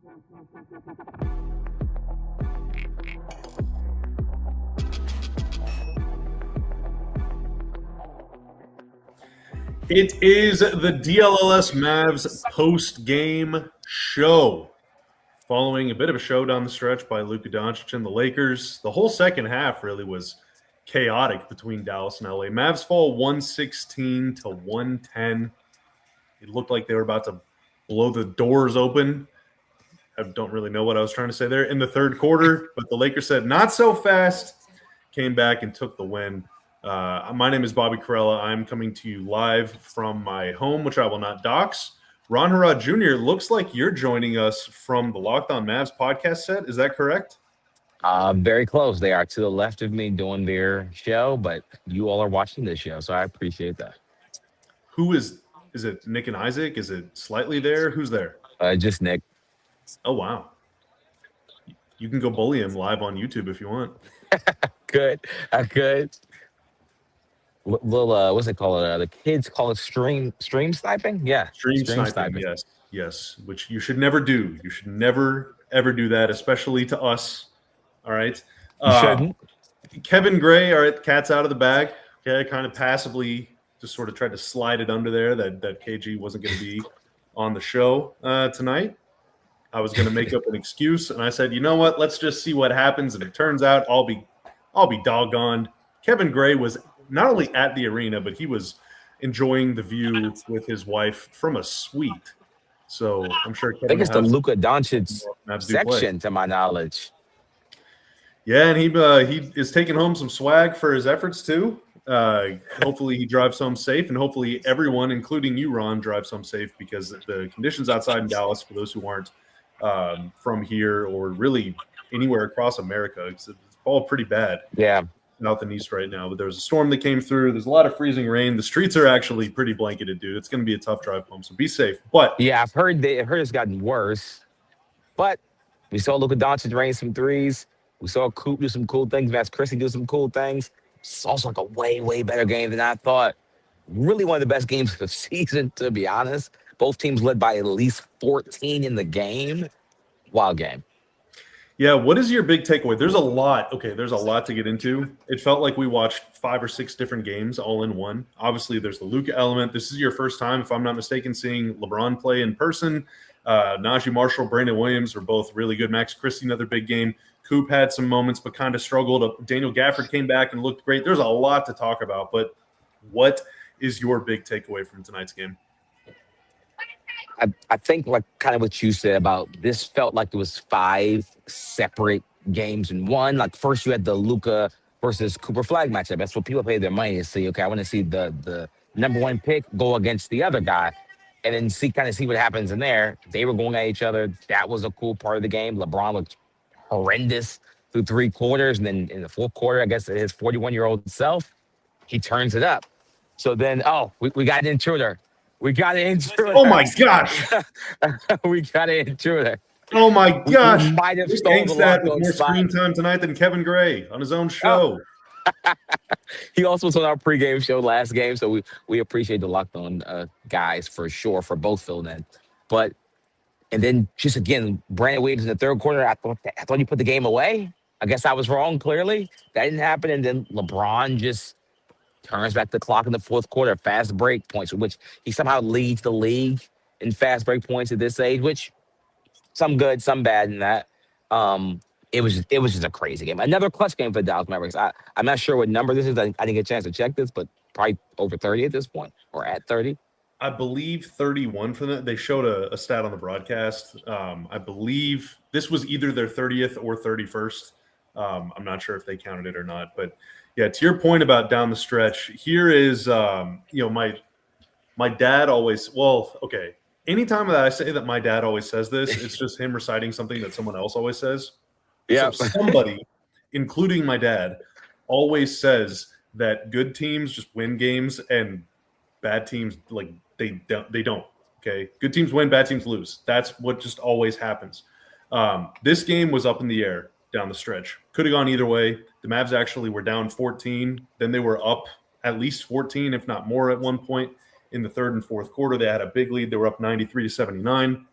It is the DLLS Mavs post-game show. Following a bit of a show down the stretch by Luka Dončić and the Lakers, the whole second half really was chaotic between Dallas and LA. Mavs fall 116 to 110. It looked like they were about to blow the doors open. I don't really know what I was trying to say there in the third quarter, but the Lakers said, not so fast, came back and took the win. My name is Bobby Corella. I'm coming to you live from my home, which I will not dox. Ron Harrod Jr., looks like you're joining us from the Locked On Mavs podcast set. Is that correct? Very close. They are to the left of me doing their show, but you all are watching this show, so I appreciate that. Who is it Nick and Isaac? Is it slightly there? Who's there? Just Nick. Oh, wow. You can go bully him live on YouTube if you want. Good. I could. Little, what's it called? The kids call it stream sniping? Yeah. Stream sniping. Yes. Which you should never do. You should never, ever do that, especially to us. All right. You shouldn't. Kevin Gray, all right, cat's out of the bag. Okay, kind of passively just sort of tried to slide it under there that KG wasn't going to be on the show tonight. I was going to make up an excuse, and I said, you know what? Let's just see what happens. And it turns out I'll be doggoned. Kevin Gray was not only at the arena, but he was enjoying the view with his wife from a suite. So I'm sure Kevin I think it's the Luka Dončić section, to my knowledge. Yeah, and he is taking home some swag for his efforts too. Hopefully he drives home safe, and hopefully everyone, including you, Ron, drives home safe, because the conditions outside in Dallas, for those who aren't from here or really anywhere across America, it's all pretty bad. Yeah. South and east right now, but there was a storm that came through. There's a lot of freezing rain. The streets are actually pretty blanketed, dude. It's going to be a tough drive home, so be safe. But yeah, I've heard it's gotten worse. But we saw Luka Dončić rain some threes. We saw Coop do some cool things. Christie do some cool things. It's also like a way better game than I thought. Really one of the best games of the season, to be honest. Both teams led by at least 14 in the game. Wild game. Yeah, what is your big takeaway? There's a lot. Okay, there's a lot to get into. It felt like we watched 5 or 6 different games all in one. Obviously, there's the Luka element. This is your first time, if I'm not mistaken, seeing LeBron play in person. Naji Marshall, Brandon Williams were both really good. Max Christie, another big game. Coop had some moments, but kind of struggled. Daniel Gafford came back and looked great. There's a lot to talk about, but what is your big takeaway from tonight's game? I think, like kind of what you said about this, felt like it was 5 separate games in one. Like first you had the Luka versus Cooper Flagg matchup. That's what people pay their money to see. Okay, I want to see the number 1 pick go against the other guy, and then see what happens in there. They were going at each other. That was a cool part of the game. LeBron looked horrendous through 3 quarters, and then in the fourth quarter, I guess his 41-year-old self, he turns it up. So then, we got an intruder. We got an intruder. Oh my gosh! We got an intruder. Oh my gosh! We might have stolen the Locked On more screen time tonight than Kevin Gray on his own show. Oh. He also was on our pregame show last game, so we appreciate the Locked On guys for sure, for both filling in. But and then just again, Brandon Williams in the third quarter, I thought he put the game away. I guess I was wrong. Clearly, that didn't happen. And then LeBron just turns back the clock in the fourth quarter, fast break points, which he somehow leads the league in fast break points at this age, which some good, some bad in that. It was just a crazy game. Another clutch game for the Dallas Mavericks. I'm not sure what number this is. I didn't get a chance to check this, but probably over 30 at this point, or at 30. I believe 31 for them. They showed a stat on the broadcast. I believe this was either their 30th or 31st. I'm not sure if they counted it or not, but yeah, to your point about down the stretch, here is, my dad always, anytime that I say that my dad always says this, it's just him reciting something that someone else always says. Yeah. So somebody, including my dad, always says that good teams just win games and bad teams, like, they don't. Okay. Good teams win, bad teams lose. That's what just always happens. This game was up in the air down the stretch. Could have gone either way. The Mavs actually were down 14. Then they were up at least 14, if not more, at one point in the third and fourth quarter. They had a big lead. They were up 93-79.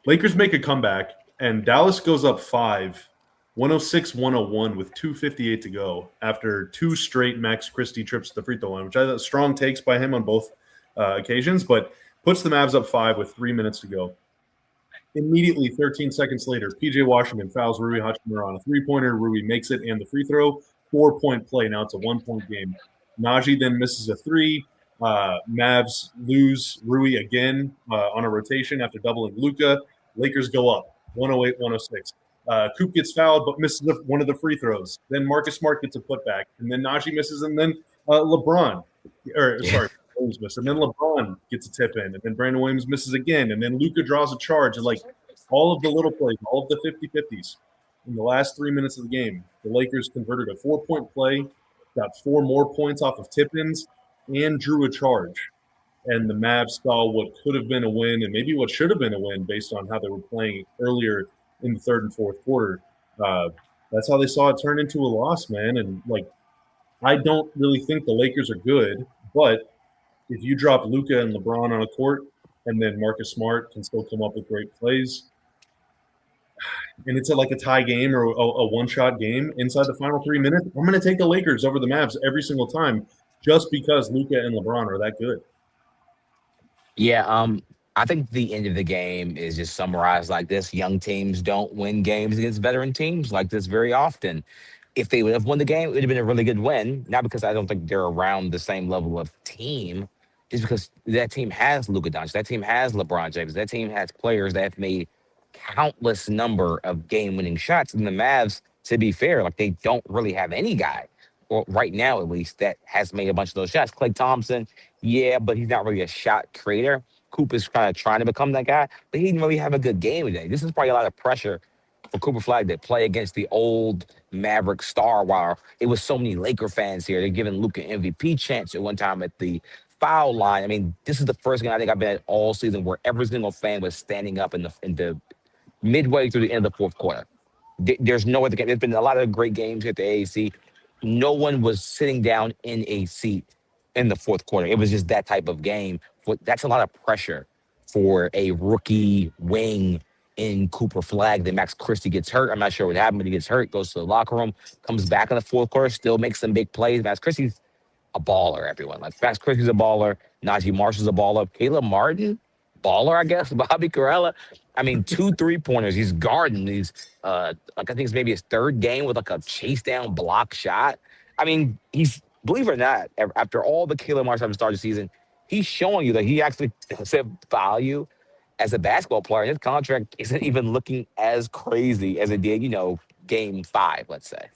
Lakers make a comeback, and Dallas goes up 5, 106-101 with 2:58 to go after 2 straight Max Christie trips to the free throw line, which I thought strong takes by him on both occasions, but puts the Mavs up 5 with 3 minutes to go. Immediately, 13 seconds later, P.J. Washington fouls Rui Hachimura on a three-pointer. Rui makes it and the free throw. 4-point play. Now it's a 1-point game. Naji then misses a 3. Mavs lose Rui again on a rotation after doubling Luka. Lakers go up 108-106. Coop gets fouled but misses one of the free throws. Then Marcus Smart gets a putback. And then Naji misses, and then LeBron – sorry – and then LeBron gets a tip in, and then Brandon Williams misses again, and then Luka draws a charge, and like all of the little plays, all of the 50-50s in the last 3 minutes of the game, the Lakers converted a 4-point play, got 4 more points off of tip-ins, and drew a charge. And the Mavs saw what could have been a win, and maybe what should have been a win based on how they were playing earlier in the third and fourth quarter. That's how they saw it turn into a loss, man. And like, I don't really think the Lakers are good, but if you drop Luka and LeBron on a court and then Marcus Smart can still come up with great plays, and it's like a tie game or a one-shot game inside the final 3 minutes, I'm going to take the Lakers over the Mavs every single time just because Luka and LeBron are that good. Yeah, I think the end of the game is just summarized like this. Young teams don't win games against veteran teams like this very often. If they would have won the game, it would have been a really good win. Not because I don't think they're around the same level of team, just because that team has Luka Dončić, that team has LeBron James, that team has players that have made countless number of game-winning shots. And the Mavs, to be fair, like they don't really have any guy, or right now at least, that has made a bunch of those shots. Klay Thompson, yeah, but he's not really a shot creator. Coop is kind of trying to become that guy, but he didn't really have a good game today. This is probably a lot of pressure for Cooper Flagg to play against the old Maverick star, while it was so many Laker fans here. They're giving Luka MVP chance at one time at the foul line. I mean, this is the first game I think I've been at all season where every single fan was standing up in the midway through the end of the fourth quarter. There's no other game. There's been a lot of great games at the AAC. No one was sitting down in a seat in the fourth quarter. It was just that type of game. That's a lot of pressure for a rookie wing in Cooper Flagg. Then Max Christie gets hurt. I'm not sure what happened, but he gets hurt, goes to the locker room, comes back in the fourth quarter, still makes some big plays. Max Christie's a baller, everyone. Like, Max Christie's a baller. Naji Marshall's a baller. Caleb Martin, baller, I guess. Bobby Carella. I mean, 2 3-pointers. He's guarding. He's, like, I think it's maybe his third game with, like, a chase-down block shot. I mean, he's, believe it or not, after all the Caleb Martin have started the season, he's showing you that he actually has value as a basketball player. His contract isn't even looking as crazy as it did, game 5, let's say.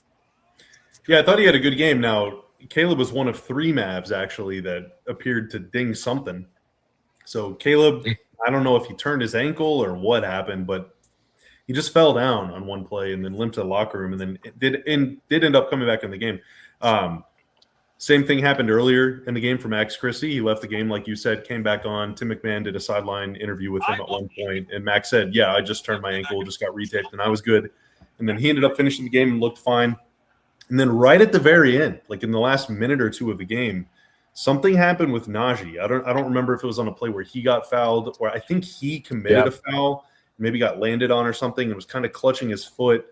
Yeah, I thought he had a good game. Now, Caleb was one of 3 Mavs, actually, that appeared to ding something. So Caleb, I don't know if he turned his ankle or what happened, but he just fell down on one play and then limped to the locker room, and then did end up coming back in the game. Same thing happened earlier in the game for Max Christie. He left the game, like you said, came back on. Tim McMahon did a sideline interview with him at one point, and Max said, yeah, I just turned my ankle, just got retaped, and I was good. And then he ended up finishing the game and looked fine. And then right at the very end, like in the last minute or two of the game, something happened with Naji. I don't remember if it was on a play where he got fouled, or I think he committed a foul, maybe got landed on or something, and was kind of clutching his foot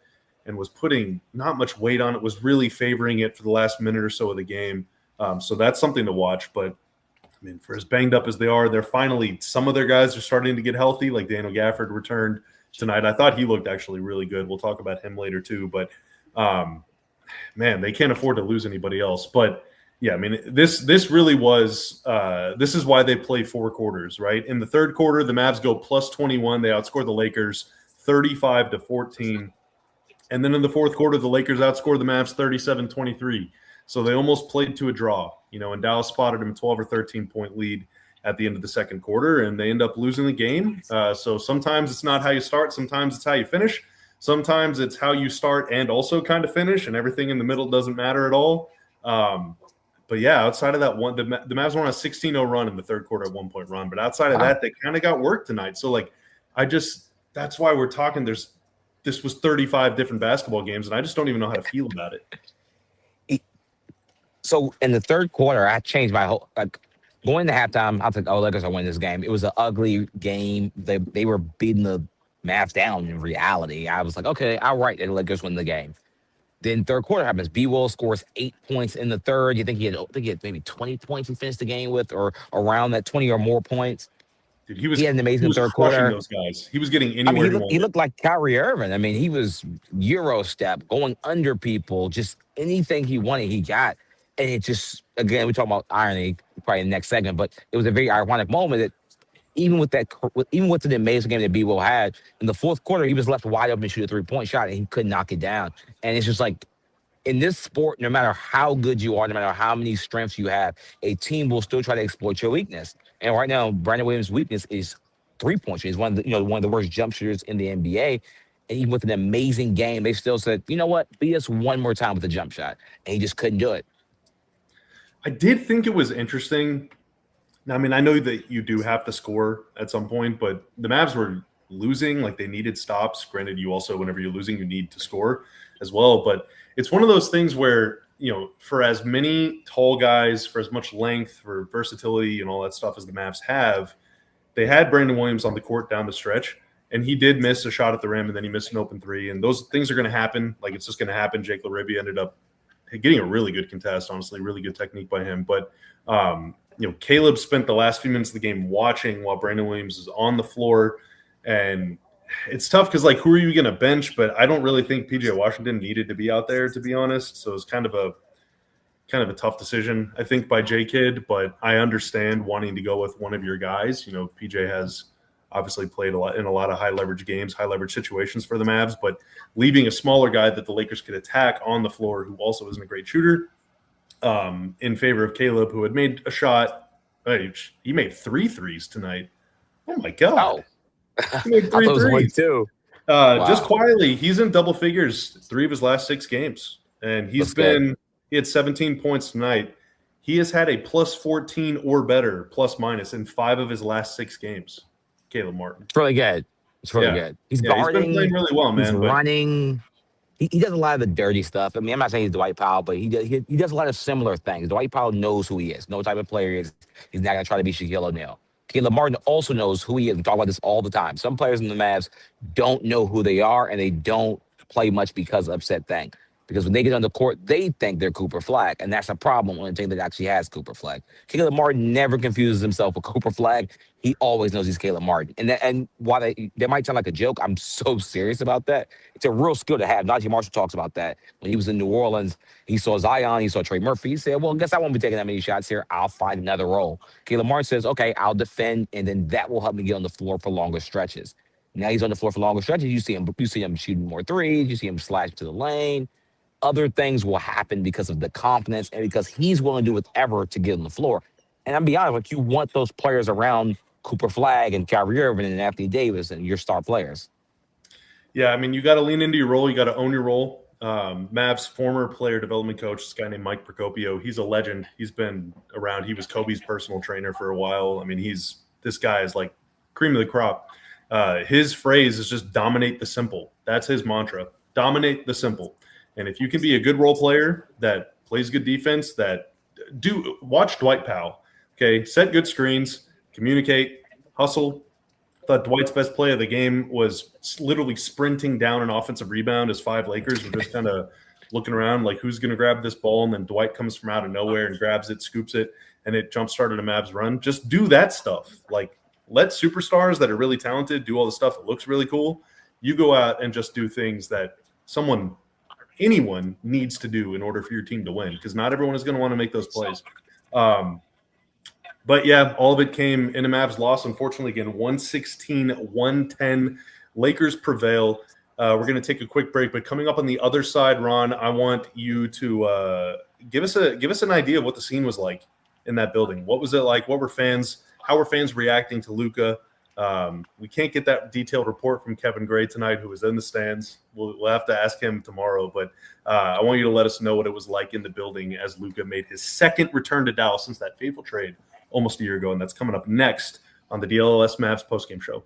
and was putting not much weight on it, was really favoring it for the last minute or so of the game. So that's something to watch. But, I mean, for as banged up as they are, they're finally – some of their guys are starting to get healthy, like Daniel Gafford returned tonight. I thought he looked actually really good. We'll talk about him later too. But, man, they can't afford to lose anybody else. But, yeah, I mean, this really was this is why they play 4 quarters, right? In the third quarter, the Mavs go plus 21. They outscore the Lakers 35-14. And then in the fourth quarter, the Lakers outscore the Mavs 37-23. So they almost played to a draw, and Dallas spotted them a 12 or 13-point lead at the end of the second quarter, and they end up losing the game. So sometimes it's not how you start. Sometimes it's how you finish. Sometimes it's how you start and also kind of finish, and everything in the middle doesn't matter at all. But, yeah, outside of that one, the Mavs won a 16-0 run in the third quarter, a 1-point run. But outside of that, they kind of got work tonight. So, like, that's why we're talking this was 35 different basketball games, and I just don't even know how to feel about it. So in the third quarter, I changed my whole going to halftime. I was like, "Oh, Lakers are winning this game." It was an ugly game. They were beating the Mavs down in reality. I was like, okay, all right, and the Lakers win the game. Then third quarter happens. B. Will scores 8 points in the third. You think he had maybe 20 points he finished the game with, or around that 20 or more points. Dude, he had an amazing third crushing quarter. Those guys. He was getting anywhere he looked like Kyrie Irving. I mean, he was Euro step, going under people, just anything he wanted, he got. And it just, again, we talk about irony probably in the next segment, but it was a very ironic moment that even with the amazing game that B. Will had, in the fourth quarter, he was left wide open to shoot a 3-point shot, and he couldn't knock it down. And it's just like, in this sport, no matter how good you are, no matter how many strengths you have, a team will still try to exploit your weakness. And right now, Brandon Williams' weakness is 3-point shooters. He's one of the worst jump shooters in the NBA. And even with an amazing game, they still said, you know what, beat us one more time with a jump shot. And he just couldn't do it. I did think it was interesting. I mean, I know that you do have to score at some point, but the Mavs were losing, like they needed stops. Granted, you also, whenever you're losing, you need to score as well. But it's one of those things where, for as many tall guys, for as much length, for versatility and all that stuff as the Mavs have, they had Brandon Williams on the court down the stretch, and he did miss a shot at the rim, and then he missed an open three. And those things are going to happen. Like, it's just going to happen. Jake LaRibia ended up getting a really good contest, honestly, really good technique by him. But, Caleb spent the last few minutes of the game watching while Brandon Williams is on the floor. And it's tough because, like, who are you going to bench? But I don't really think PJ Washington needed to be out there, to be honest. So it's kind of a tough decision, I think, by J-Kid. But I understand wanting to go with one of your guys. PJ has obviously played a lot in a lot of high leverage games, high leverage situations for the Mavs. But leaving a smaller guy that the Lakers could attack on the floor, who also isn't a great shooter, in favor of Caleb, who had made a shot. He made 3 threes tonight. Oh my God. He made 3 threes too. Wow. Just quietly, he's in double figures 3 of his last 6 games. And he had 17 points tonight. He has had a plus 14 or better, plus minus, in 5 of his last 6 games. Caleb Martin. It's really good. good. He's guarding. He's been playing really well, man. He's running. He does a lot of the dirty stuff. I mean, I'm not saying he's Dwight Powell, but he does a lot of similar things. Dwight Powell knows who he is, no type of player he is. He's not going to try to be Shaquille O'Neal. Caleb Martin also knows who he is. We talk about this all the time. Some players in the Mavs don't know who they are, and they don't play much because of said thing. Because when they get on the court, they think they're Cooper Flagg, and that's a problem on a team that actually has Cooper Flagg. Caleb Martin never confuses himself with Cooper Flagg. He always knows he's Caleb Martin. And while they might sound like a joke, I'm so serious about that. It's a real skill to have. Naji Marshall talks about that. When he was in New Orleans, he saw Zion, he saw Trey Murphy. He said, well, I guess I won't be taking that many shots here. I'll find another role. Caleb Martin says, okay, I'll defend, and then that will help me get on the floor for longer stretches. Now he's on the floor for longer stretches. You see him shooting more threes. You see him slash to the lane. Other things will happen because of the confidence and because he's willing to do whatever to get on the floor. And I'll be honest, like, you want those players around Cooper Flagg and Kyrie Irving and Anthony Davis and your star players. Yeah, I mean, you got to lean into your role. You got to own your role. Mavs former player development coach, this guy named Mike Procopio, he's a legend. He's been around. He was Kobe's personal trainer for a while. I mean, this guy is like cream of the crop. His phrase is just dominate the simple. That's his mantra. Dominate the simple. And if you can be a good role player that plays good defense, watch Dwight Powell. Okay, set good screens, communicate, hustle. I thought Dwight's best play of the game was literally sprinting down an offensive rebound as 5 Lakers were just kind of looking around like, who's going to grab this ball? And then Dwight comes from out of nowhere and grabs it, scoops it, and it jump-started a Mavs run. Just do that stuff. Like, let superstars that are really talented do all the stuff that looks really cool. You go out and just do things that anyone needs to do in order for your team to win, because not everyone is going to want to make those plays. But yeah, all of it came in a Mavs loss. Unfortunately, again, 116-110. Lakers prevail. We're going to take a quick break, but coming up on the other side, Ron, I want you to give us an idea of what the scene was like in that building. What was it like? How were fans reacting to Luka? We can't get that detailed report from Kevin Gray tonight, who was in the stands. We'll have to ask him tomorrow, but I want you to let us know what it was like in the building as Luka made his second return to Dallas since that fateful trade almost a year ago, and that's coming up next on the DLLS Mavs postgame show.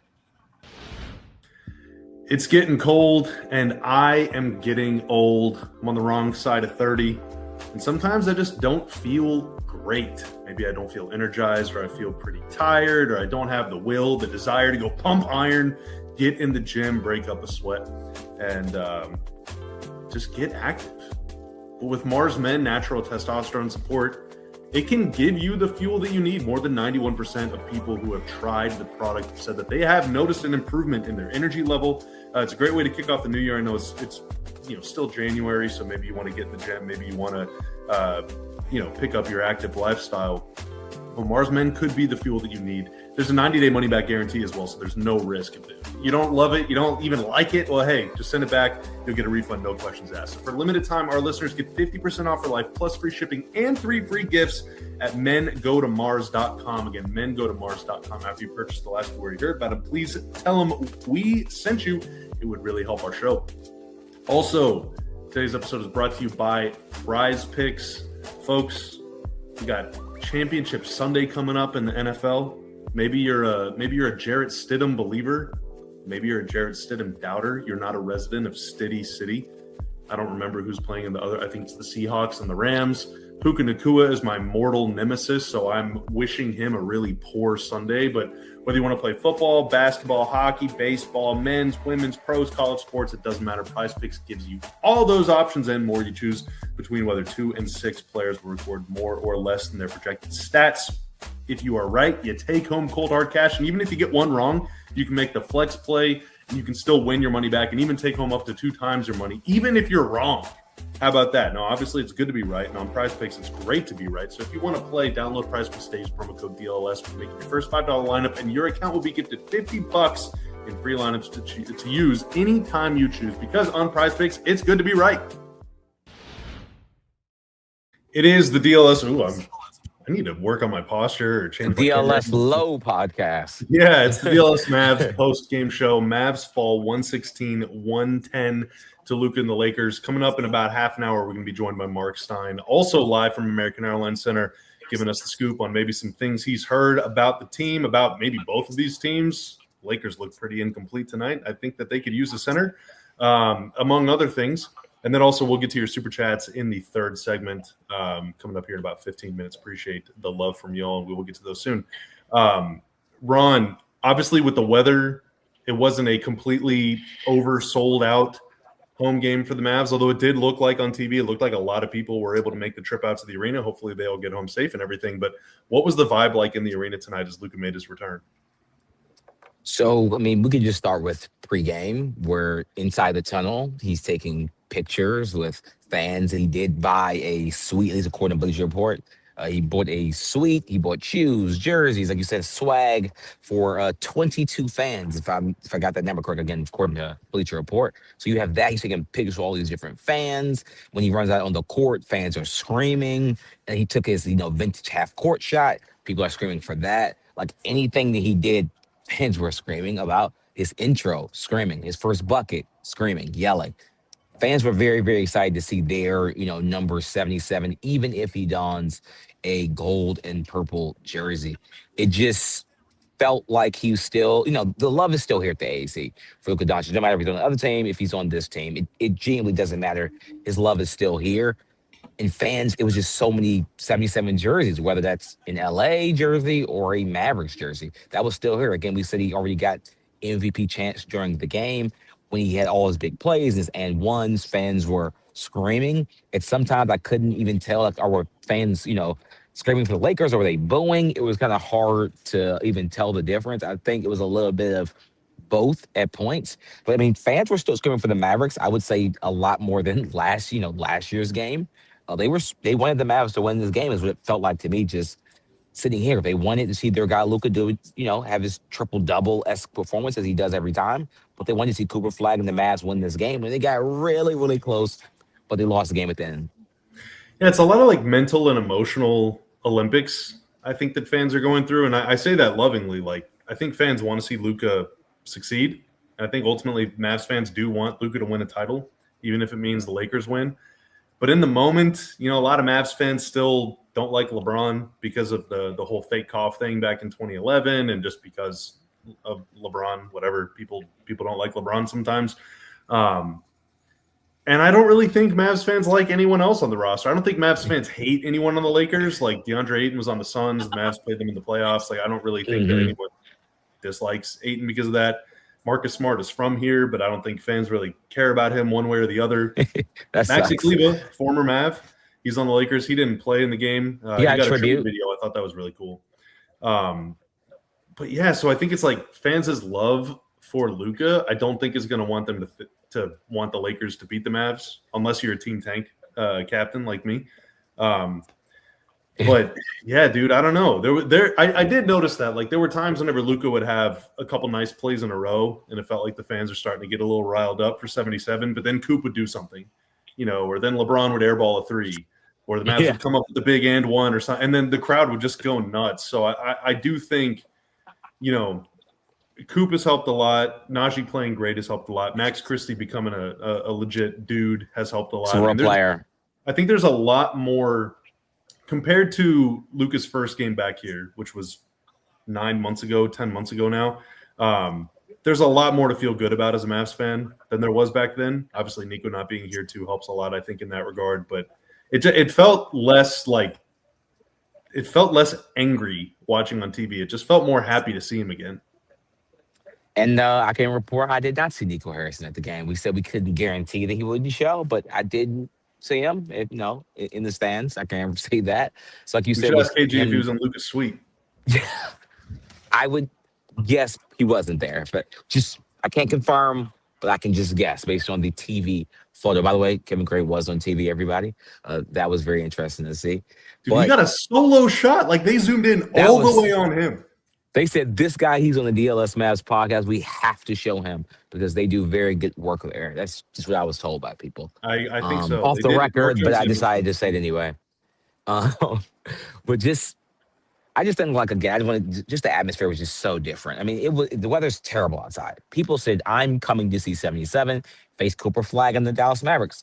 It's getting cold, and I am getting old. I'm on the wrong side of 30, and sometimes I just don't feel great. Maybe I don't feel energized, or I feel pretty tired, or I don't have the will, the desire to go pump iron, get in the gym, break up a sweat, and just get active. But with Mars Men natural testosterone support, it can give you the fuel that you need. More than 91% of people who have tried the product said that they have noticed an improvement in their energy level. It's a great way to kick off the new year. I know it's still January, so maybe you want to get in the gym, maybe you want to pick up your active lifestyle. Well, Mars Men could be the fuel that you need. There's a 90-day money-back guarantee as well, so there's no risk. If you don't love it, you don't even like it, well, hey, just send it back. You'll get a refund, no questions asked. So for a limited time, our listeners get 50% off for life, plus free shipping and 3 free gifts at mengotomars.com. Again, mengotomars.com. After you purchase the last word you heard about it, please tell them we sent you. It would really help our show. Also, today's episode is brought to you by Prize Picks. Folks, we got Championship Sunday coming up in the NFL. Maybe you're a Jarrett Stidham believer. Maybe you're a Jarrett Stidham doubter. You're not a resident of Stiddy City. I don't remember who's playing in the other. I think it's the Seahawks and the Rams. Puka Nacua is my mortal nemesis, so I'm wishing him a really poor Sunday. But whether you want to play football, basketball, hockey, baseball, men's, women's, pros, college sports, it doesn't matter. Prize Picks gives you all those options and more. You choose between whether 2 and 6 players will record more or less than their projected stats. If you are right, you take home cold hard cash. And even if you get one wrong, you can make the flex play and you can still win your money back and even take home up to 2 times your money, even if you're wrong. How about that? Now, obviously, it's good to be right. And on Prize Picks, it's great to be right. So if you want to play, download Prize Picks, use promo code DLLS for making your first $5 lineup, and your account will be gifted $50 in free lineups to use anytime you choose. Because on Prize Picks, it's good to be right. It is the DLS. I need to work on my posture or change my DLS Low podcast. Yeah, it's the DLS Mavs post-game show. Mavs fall 116-110 to Luka and the Lakers. Coming up in about half an hour, we're going to be joined by Marc Stein, also live from American Airlines Center, giving us the scoop on maybe some things he's heard about the team, about maybe both of these teams. Lakers look pretty incomplete tonight. I think that they could use a center, among other things. And then also we'll get to your super chats in the third segment coming up here in about 15 minutes. Appreciate the love from y'all, and we will get to those soon. Ron, obviously with the weather, it wasn't a completely oversold out home game for the Mavs, although it did look like on TV, it looked like a lot of people were able to make the trip out to the arena. Hopefully they all get home safe and everything. But what was the vibe like in the arena tonight as Luka made his return? So, I mean, we could just start with pregame, where inside the tunnel, he's taking pictures with fans, and he did buy a suite, at least according to Bleacher Report. He bought a suite, he bought shoes, jerseys, like you said, swag for 22 fans, if I got that number correct, again, according to Bleacher Report. So you have that, he's taking pictures of all these different fans. When he runs out on the court, fans are screaming, and he took his, vintage half-court shot. People are screaming for that. Like anything that he did, fans were screaming about. His intro, screaming. His first bucket, screaming, yelling. Fans were very, very excited to see their, number 77, even if he dons a gold and purple jersey. It just felt like he was still, the love is still here at the AAC for Luka Dončić. No matter if he's on the other team, if he's on this team, it genuinely doesn't matter. His love is still here. And fans, it was just so many 77 jerseys, whether that's an LA jersey or a Mavericks jersey. That was still here. Again, we said he already got MVP chance during the game. When he had all his big plays, his and ones, fans were screaming. And sometimes I couldn't even tell, like, were fans, screaming for the Lakers, or were they booing? It was kind of hard to even tell the difference. I think it was a little bit of both at points. But I mean, fans were still screaming for the Mavericks. I would say a lot more than last year's game. They wanted the Mavs to win this game, is what it felt like to me, just sitting here. They wanted to see their guy Luka do, have his triple-double-esque performance as he does every time. But they wanted to see Cooper Flagg and the Mavs win this game. And they got really, really close, but they lost the game at the end. Yeah, it's a lot of like mental and emotional Olympics, I think, that fans are going through. And I say that lovingly. Like, I think fans want to see Luka succeed. And I think ultimately Mavs fans do want Luka to win a title, even if it means the Lakers win. But in the moment, a lot of Mavs fans still don't like LeBron because of the whole fake cough thing back in 2011, and just because of LeBron, whatever. People don't like LeBron sometimes. And I don't really think Mavs fans like anyone else on the roster. I don't think Mavs fans hate anyone on the Lakers. Like DeAndre Ayton was on the Suns. The Mavs played them in the playoffs. Like I don't really think that anyone dislikes Ayton because of that. Marcus Smart is from here, but I don't think fans really care about him one way or the other. Maxi Kleber, former Mav, he's on the Lakers. He didn't play in the game. He got a tribute video. I thought that was really cool. But yeah, so I think it's like fans' love for Luka. I don't think is going to want them to want the Lakers to beat the Mavs unless you're a Team Tank captain like me. But yeah, dude, I don't know. I did notice that like there were times whenever Luka would have a couple nice plays in a row, and it felt like the fans are starting to get a little riled up for 77. But then Coop would do something, or then LeBron would airball a three, or the Mavs would come up with the big and one or something, and then the crowd would just go nuts. So I do think, Coop has helped a lot. Naji playing great has helped a lot. Max Christie becoming a legit dude has helped a lot. He's a real player. I think there's a lot more compared to Luka's first game back here, which was 10 months ago now. There's a lot more to feel good about as a Mavs fan than there was back then. Obviously, Nico not being here too helps a lot, I think, in that regard. But it felt less angry watching on TV. It just felt more happy to see him again. And I can report I did not see Nico Harrison at the game. We said we couldn't guarantee that he wouldn't show, but I did see him, in the stands. I can't say that. So like you said, should ask KG if he was in Luka's suite. I would guess he wasn't there, but I can't confirm, but I can just guess based on the TV photo. By the way, Kevin Craig was on TV, everybody. That was very interesting to see. Dude, he got a solo shot. Like they zoomed in all the way on him. They said, this guy, he's on the DLS Mavs podcast. We have to show him because they do very good work there. That's just what I was told by people. I think so. Off the record, but I decided to say it anyway. But I just didn't like just the atmosphere was just so different. I mean, the weather's terrible outside. People said, I'm coming to see 77 face CooperFlagg and the Dallas Mavericks.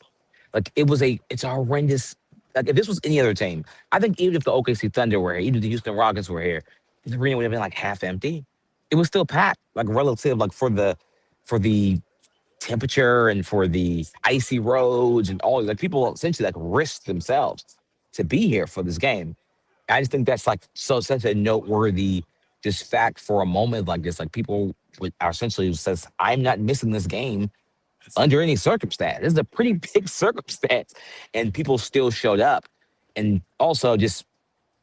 Like it's a horrendous. Like if this was any other team, I think even if the OKC Thunder were here, even if the Houston Rockets were here, the arena would have been like half empty. It was still packed, like relative, like for the temperature and for the icy roads and all. Like people essentially like risked themselves to be here for this game. I just think that's like such a noteworthy just fact for a moment like this. Like people are essentially says, I'm not missing this game under any circumstance. This is a pretty big circumstance, and people still showed up. And also just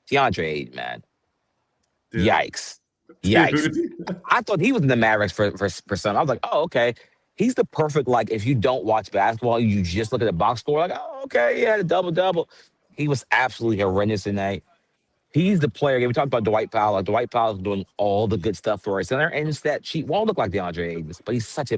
DeAndre Ayton, man. Dude. Yikes. I thought he was in the Mavericks for some. I was like, oh, okay. He's the perfect, like, if you don't watch basketball, you just look at the box score, like, oh, okay, he had a double-double. He was absolutely horrendous tonight. He's the player. We talked about Dwight Powell. Like, Dwight Powell's doing all the good stuff for our center, and it's that sheet won't look like DeAndre Ayton, but he's such a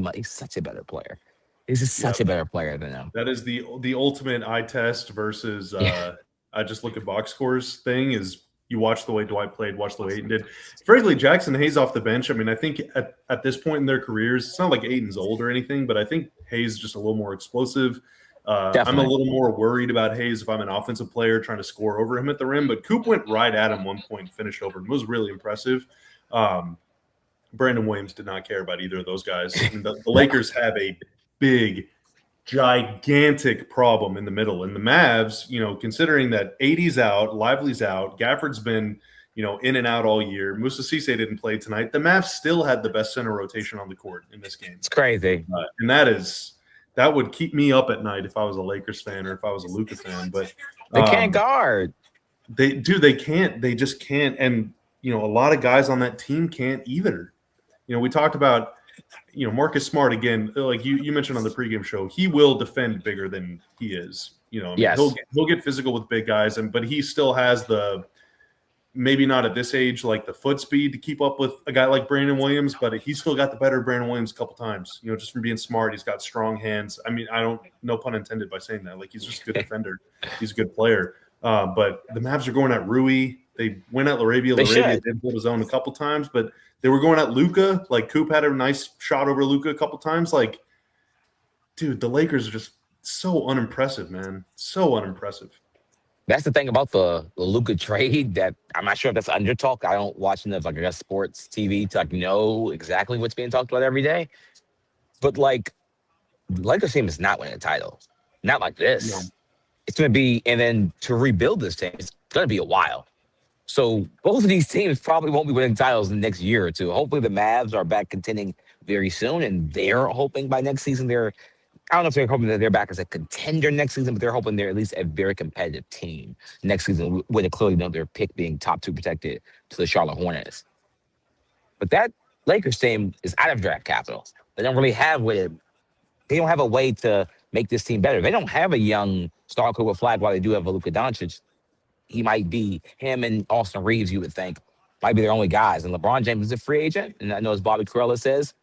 better player. He's just such a better player than him. That is the ultimate eye test versus I just look at box scores thing is you watch the way Dwight played, watch the way Ayton did. Frankly, Jackson Hayes off the bench. I mean, I think at this point in their careers, it's not like Ayton's old or anything, but I think Hayes is just a little more explosive. I'm a little more worried about Hayes if I'm an offensive player trying to score over him at the rim. But Coop went right at him one point and finished over him. It was really impressive. Brandon Williams did not care about either of those guys. I mean, the Lakers have a big, gigantic problem in the middle. And the Mavs, considering that 80's out, Lively's out, Gafford's been, in and out all year. Musa Cisse didn't play tonight. The Mavs still had the best center rotation on the court in this game. It's crazy. And that would keep me up at night if I was a Lakers fan or if I was a Luka fan. But they can't guard. They can't. They just can't. And, a lot of guys on that team can't either. We talked about, Marcus Smart, again, like you mentioned on the pregame show, he will defend bigger than he is. Yes. He'll get physical with big guys, but he still has maybe not at this age, like the foot speed to keep up with a guy like Brandon Williams, but he's still got the better Brandon Williams a couple times, just from being smart. He's got strong hands. I mean, no pun intended by saying that. Like, he's just a good defender. He's a good player. But the Mavs are going at Rui. They went at LaRavia. LaRavia did hold his own a couple times, but they were going at Luka. Like, Coop had a nice shot over Luka a couple times. Like, dude, the Lakers are just so unimpressive, man. So unimpressive. That's the thing about the Luka trade that I'm not sure if that's under talk. I don't watch enough, sports TV to know exactly what's being talked about every day. But The Lakers team is not winning a title. Not like this. No. It's going to be, and then to rebuild this team, it's going to be a while. So both of these teams probably won't be winning titles in the next year or two. Hopefully the Mavs are back contending very soon, and they're hoping by next season I don't know if they're hoping that they're back as a contender next season, but they're hoping they're at least a very competitive team next season with a clearly know their pick being top 2 protected to the Charlotte Hornets. But that Lakers team is out of draft capital. They don't really have they don't have a way to make this team better. They don't have a young star cooperflagg while they do have a Luka Dončić. He might be him and Austin Reeves, you would think, might be their only guys. And LeBron James is a free agent. And I know as Bobby Corella says,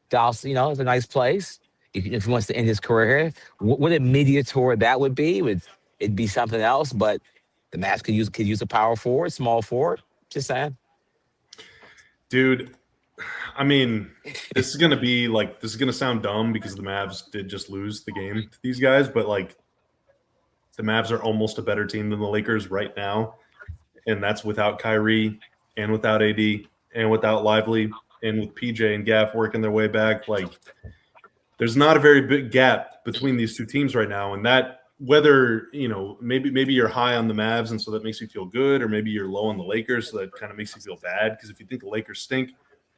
Dallas, is a nice place. If he wants to end his career here, what a media tour that would be. It'd be something else, but the Mavs could use a power forward, small forward. Just saying. Dude, I mean, this is going to sound dumb because the Mavs did just lose the game to these guys, but the Mavs are almost a better team than the Lakers right now. And that's without Kyrie and without AD and without Lively and with PJ and Gaff working their way back. There's not a very big gap between these two teams right now. And that, whether, maybe you're high on the Mavs and so that makes you feel good, or maybe you're low on the Lakers, so that kind of makes you feel bad. Because if you think the Lakers stink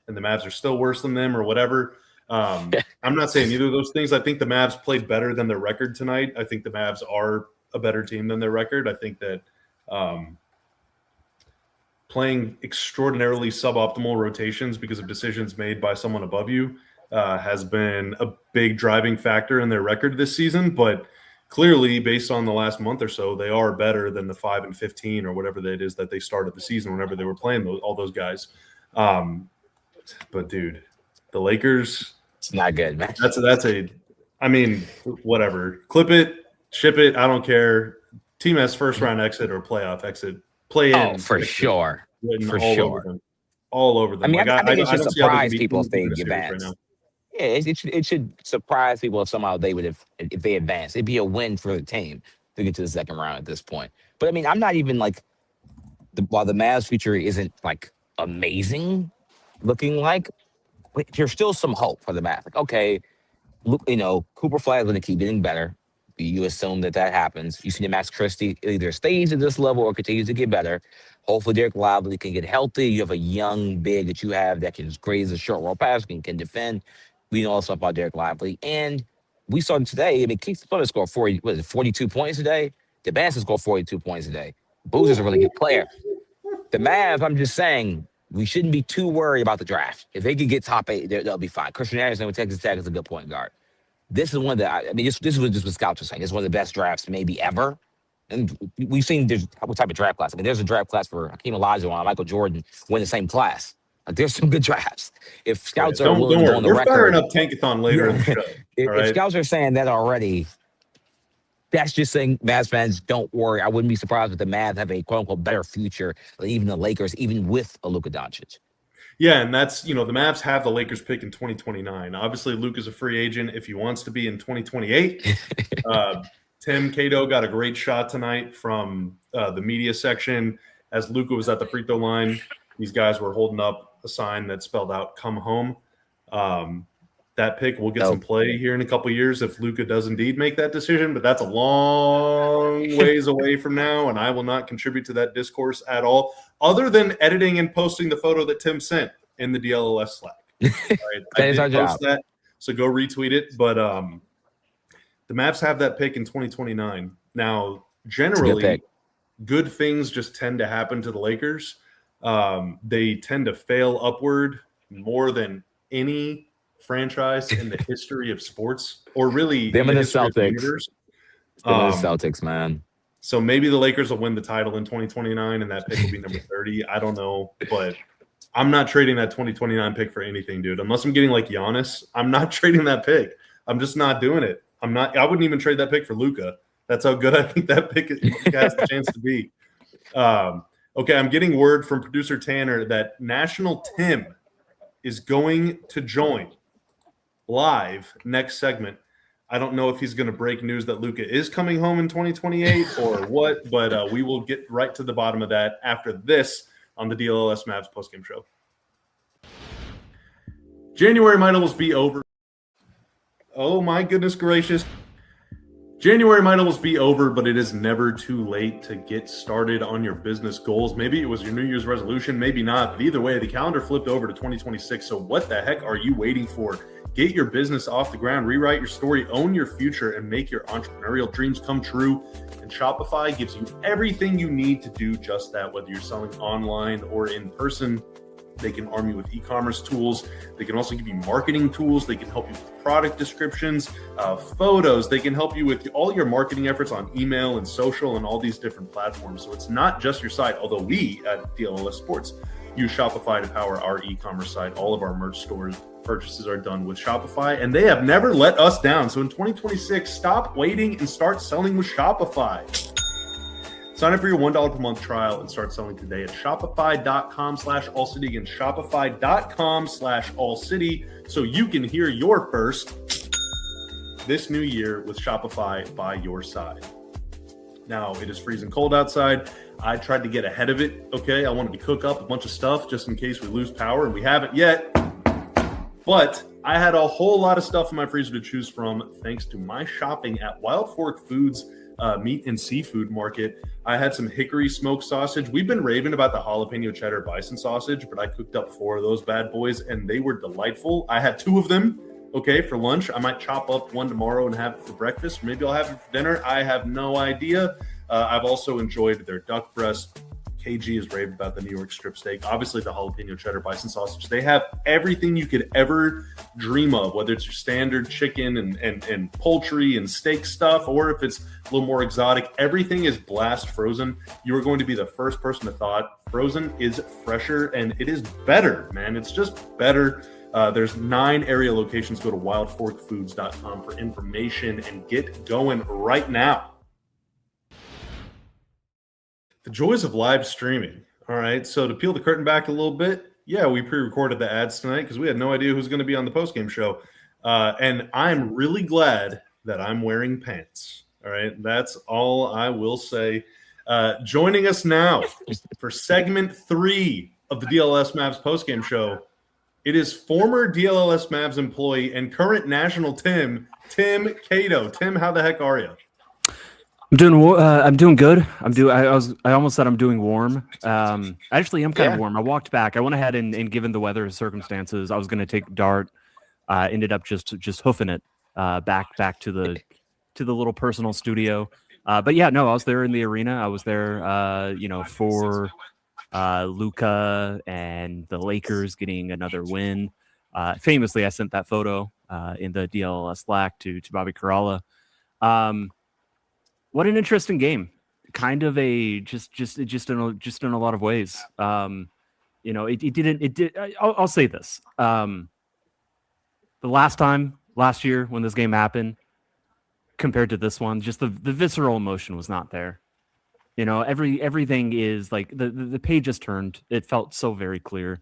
and the Mavs are still worse than them or whatever, I'm not saying either of those things. I think the Mavs played better than their record tonight. I think the Mavs are a better team than their record. I think that playing extraordinarily suboptimal rotations because of decisions made by someone above you has been a big driving factor in their record this season. But clearly, based on the last month or so, they are better than the 5-15 or whatever that is that they started the season whenever they were playing all those guys. But dude, the Lakers, it's not good, man. Whatever. Clip it, ship it. I don't care. Team has first round exit or playoff exit. Play in. Oh, for sure. For sure. All over them. I think it should surprise people if they advance. Right, yeah, it should surprise people if somehow if they advance. It'd be a win for the team to get to the second round at this point. But I'm not even while the Mavs future isn't amazing looking there's still some hope for the Mavs. Okay, look, cooperflagg is going to keep getting better. You assume that happens. You see the Max Christie either stays at this level or continues to get better. Hopefully, Derek Lively can get healthy. You have a young big that you have that can graze a short roll pass, can defend. We know all stuff about Derek Lively. And we saw today, Keith Sputter scored 42 points today. DeBanson scored 42 points today. Boozer's a really good player. The Mavs, I'm just saying, we shouldn't be too worried about the draft. If they could get top 8, they'll be fine. Christian Anderson with Texas Tech is a good point guard. This is one of the, this is just what scouts are saying. It's one of the best drafts maybe ever. And we've seen what type of draft class. There's a draft class for Hakeem Olajuwon and Michael Jordan win the same class. There's some good drafts. If scouts are willing to go on the record. We're firing up Tankathon later in the show. If scouts are saying that already, that's just saying Mavs fans, don't worry. I wouldn't be surprised if the Mavs have a quote-unquote better future than even the Lakers, even with a Luka Dončić. Yeah, and that's, the Mavs have the Lakers pick in 2029. Obviously, Luka's a free agent if he wants to be in 2028. Tim Cato got a great shot tonight from the media section as Luka was at the free throw line. These guys were holding up a sign that spelled out "Come home." That pick will get some play here in a couple years if Luka does indeed make that decision, but that's a long ways away from now, and I will not contribute to that discourse at all, other than editing and posting the photo that Tim sent in the DLLS Slack. Right? That is our job. That, so go retweet it. But the Mavs have that pick in 2029. Now, generally, good things just tend to happen to the Lakers. They tend to fail upward more than any franchise in the history of sports, or really them and the Celtics. Them and the Celtics, man. So maybe the Lakers will win the title in 2029, and that pick will be number 30. I don't know, but I'm not trading that 2029 pick for anything, dude. Unless I'm getting like Giannis, I'm not trading that pick. I'm just not doing it. I wouldn't even trade that pick for Luka. That's how good I think that pick has the chance to be. Okay, I'm getting word from producer Tanner that National Tim is going to join live next segment. I don't know if he's going to break news that Luka is coming home in 2028 or what, but we will get right to the bottom of that after this on the DLLS Mavs postgame show. January might almost be over. Oh my goodness gracious. January might almost be over, but it is never too late to get started on your business goals. Maybe it was your New Year's resolution, maybe not. But either way, the calendar flipped over to 2026. So what the heck are you waiting for? Get your business off the ground, rewrite your story, own your future, and make your entrepreneurial dreams come true. And Shopify gives you everything you need to do just that, whether you're selling online or in person. They can arm you with e-commerce tools. They can also give you marketing tools. They can help you with product descriptions, photos. They can help you with all your marketing efforts on email and social and all these different platforms. So it's not just your site, although we at DLLS Sports use Shopify to power our e-commerce site. All of our merch stores purchases are done with Shopify, and they have never let us down. So in 2026, stop waiting and start selling with Shopify. Sign up for your $1 per month trial and start selling today at shopify.com/allcity. Again, shopify.com/allcity, so you can hear your first this new year with Shopify by your side. Now, it is freezing cold outside. I tried to get ahead of it, okay? I wanted to cook up a bunch of stuff just in case we lose power, and we haven't yet. But I had a whole lot of stuff in my freezer to choose from thanks to my shopping at Wild Fork Foods meat and seafood market. I had some hickory smoked sausage. We've been raving about the jalapeno cheddar bison sausage, but I cooked up 4 of those bad boys and they were delightful. I had 2 of them, okay, for lunch. I might chop up one tomorrow and have it for breakfast. Maybe I'll have it for dinner. I have no idea. I've also enjoyed their duck breast. KG is raved about the New York strip steak. Obviously, the jalapeno cheddar bison sausage. They have everything you could ever dream of, whether it's your standard chicken and poultry and steak stuff, or if it's a little more exotic. Everything is blast frozen. You are going to be the first person to thought frozen is fresher, and it is better, man. It's just better. There's 9 area locations. Go to wildforkfoods.com for information and get going right now. The joys of live streaming. All right, so to peel the curtain back a little bit, yeah, we pre-recorded the ads tonight because we had no idea who's going to be on the postgame show. And I'm really glad that I'm wearing pants. All right, that's all I will say. Joining us now for segment 3 of the DLLS Mavs postgame show, it is former DLLS Mavs employee and current national Tim Cato. Tim, how the heck are you? I'm doing good. I almost said I'm doing warm. Actually, I'm kind of warm. I walked back. I went ahead and given the weather circumstances, I was going to take Dart. Ended up just hoofing it back to the little personal studio. But yeah, no, I was there in the arena. I was there, for Luka and the Lakers getting another win. Famously, I sent that photo in the DLLS Slack to Bobby Karalla. What an interesting game! Kind of a just in a lot of ways. I'll say this. The last year when this game happened, compared to this one, just the visceral emotion was not there. Everything is like the page has turned. It felt so very clear.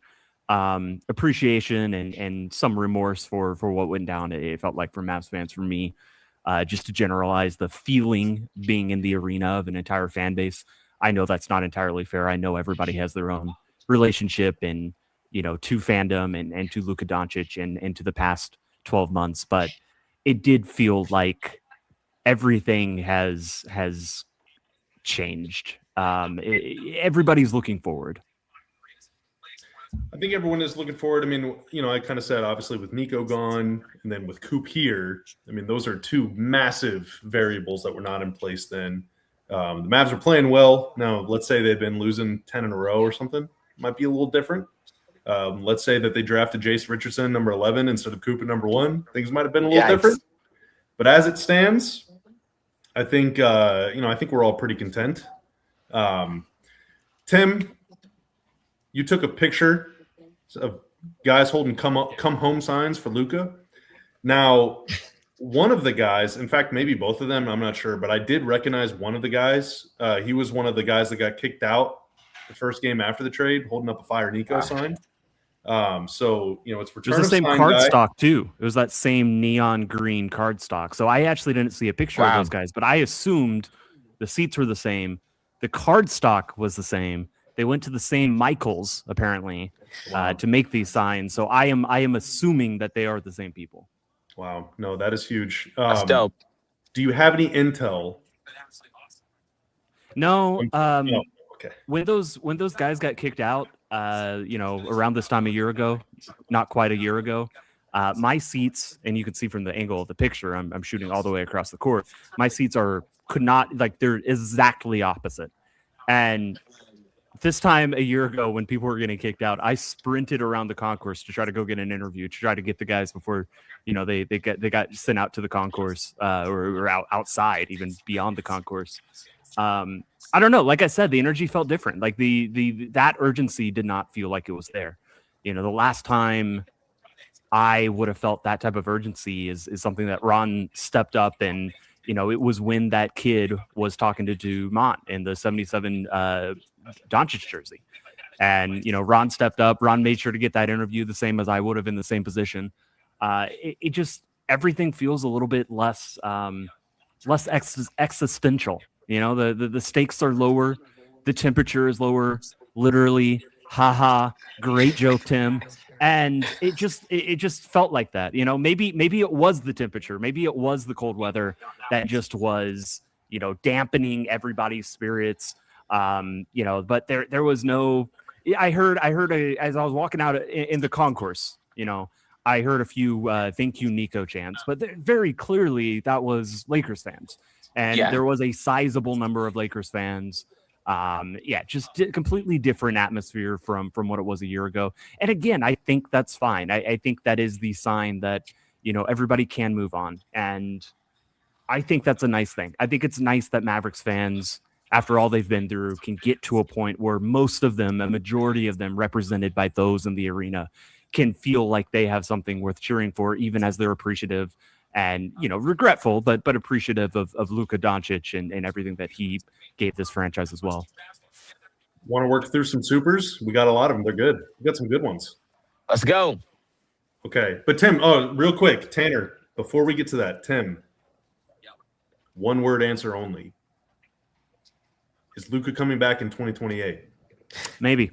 Appreciation and some remorse for what went down. It felt like for Mavs fans, for me. Just to generalize the feeling being in the arena of an entire fan base. I know that's not entirely fair. I know everybody has their own relationship and, to fandom and to Luka Dončić and to the past 12 months. But it did feel like everything has changed. Everybody's looking forward. I think everyone is looking forward. I mean, I kind of said, obviously, with Nico gone and then with Coop here, I mean, those are 2 massive variables that were not in place then. The Mavs are playing well. Now, let's say they've been losing 10 in a row or something. Might be a little different. Let's say that they drafted Jace Richardson, number 11, instead of Coop at number 1. Things might have been a little different. But as it stands, I think, I think we're all pretty content. Tim, you took a picture of guys holding come home signs for Luka. Now, one of the guys, in fact, maybe both of them, I'm not sure, but I did recognize one of the guys. He was one of the guys that got kicked out the first game after the trade, holding up a Fire Nico sign. So, it's return. It was the same card stock too. It was that same neon green card stock. So I actually didn't see a picture of those guys, but I assumed the seats were the same. The card stock was the same. They went to the same Michaels, apparently, to make these signs. So I am assuming that they are the same people. Wow. No, that is huge. That's dope. Do you have any intel? No. Okay. When those guys got kicked out, around this time a year ago, not quite a year ago, my seats, and you can see from the angle of the picture, I'm shooting all the way across the court. My seats they're exactly opposite. And this time a year ago, when people were getting kicked out, I sprinted around the concourse to try to go get an interview, to try to get the guys before, they got sent out to the concourse or outside, even beyond the concourse. I don't know. Like I said, the energy felt different. Like that urgency did not feel like it was there. The last time I would have felt that type of urgency is something that Ron stepped up, and it was when that kid was talking to Dumont in the 77 Dončić jersey, and Ron stepped up. Ron made sure to get that interview, the same as I would have in the same position. It just, everything feels a little bit less existential. The stakes are lower, the temperature is lower. Literally, haha, great joke, Tim. And it just felt like that. Maybe it was the temperature, maybe it was the cold weather that just was, dampening everybody's spirits. But there was no. I heard as I was walking out in the concourse, I heard a few "Thank you, Nico" chants, but very clearly that was Lakers fans, and there was a sizable number of Lakers fans. Just completely different atmosphere from what it was a year ago. And again, I think that's fine. I think that is the sign that, everybody can move on. And I think that's a nice thing. I think it's nice that Mavericks fans, after all they've been through, can get to a point where most of them, a majority of them represented by those in the arena, can feel like they have something worth cheering for, even as they're appreciative and, regretful, but appreciative of Luka Dončić and everything that he gave this franchise as well. Want to work through some supers? We got a lot of them. They're good. We got some good ones. Let's go. Okay. But Tim, real quick, Tanner, before we get to that, Tim, one word answer only. Is Luka coming back in 2028? Maybe.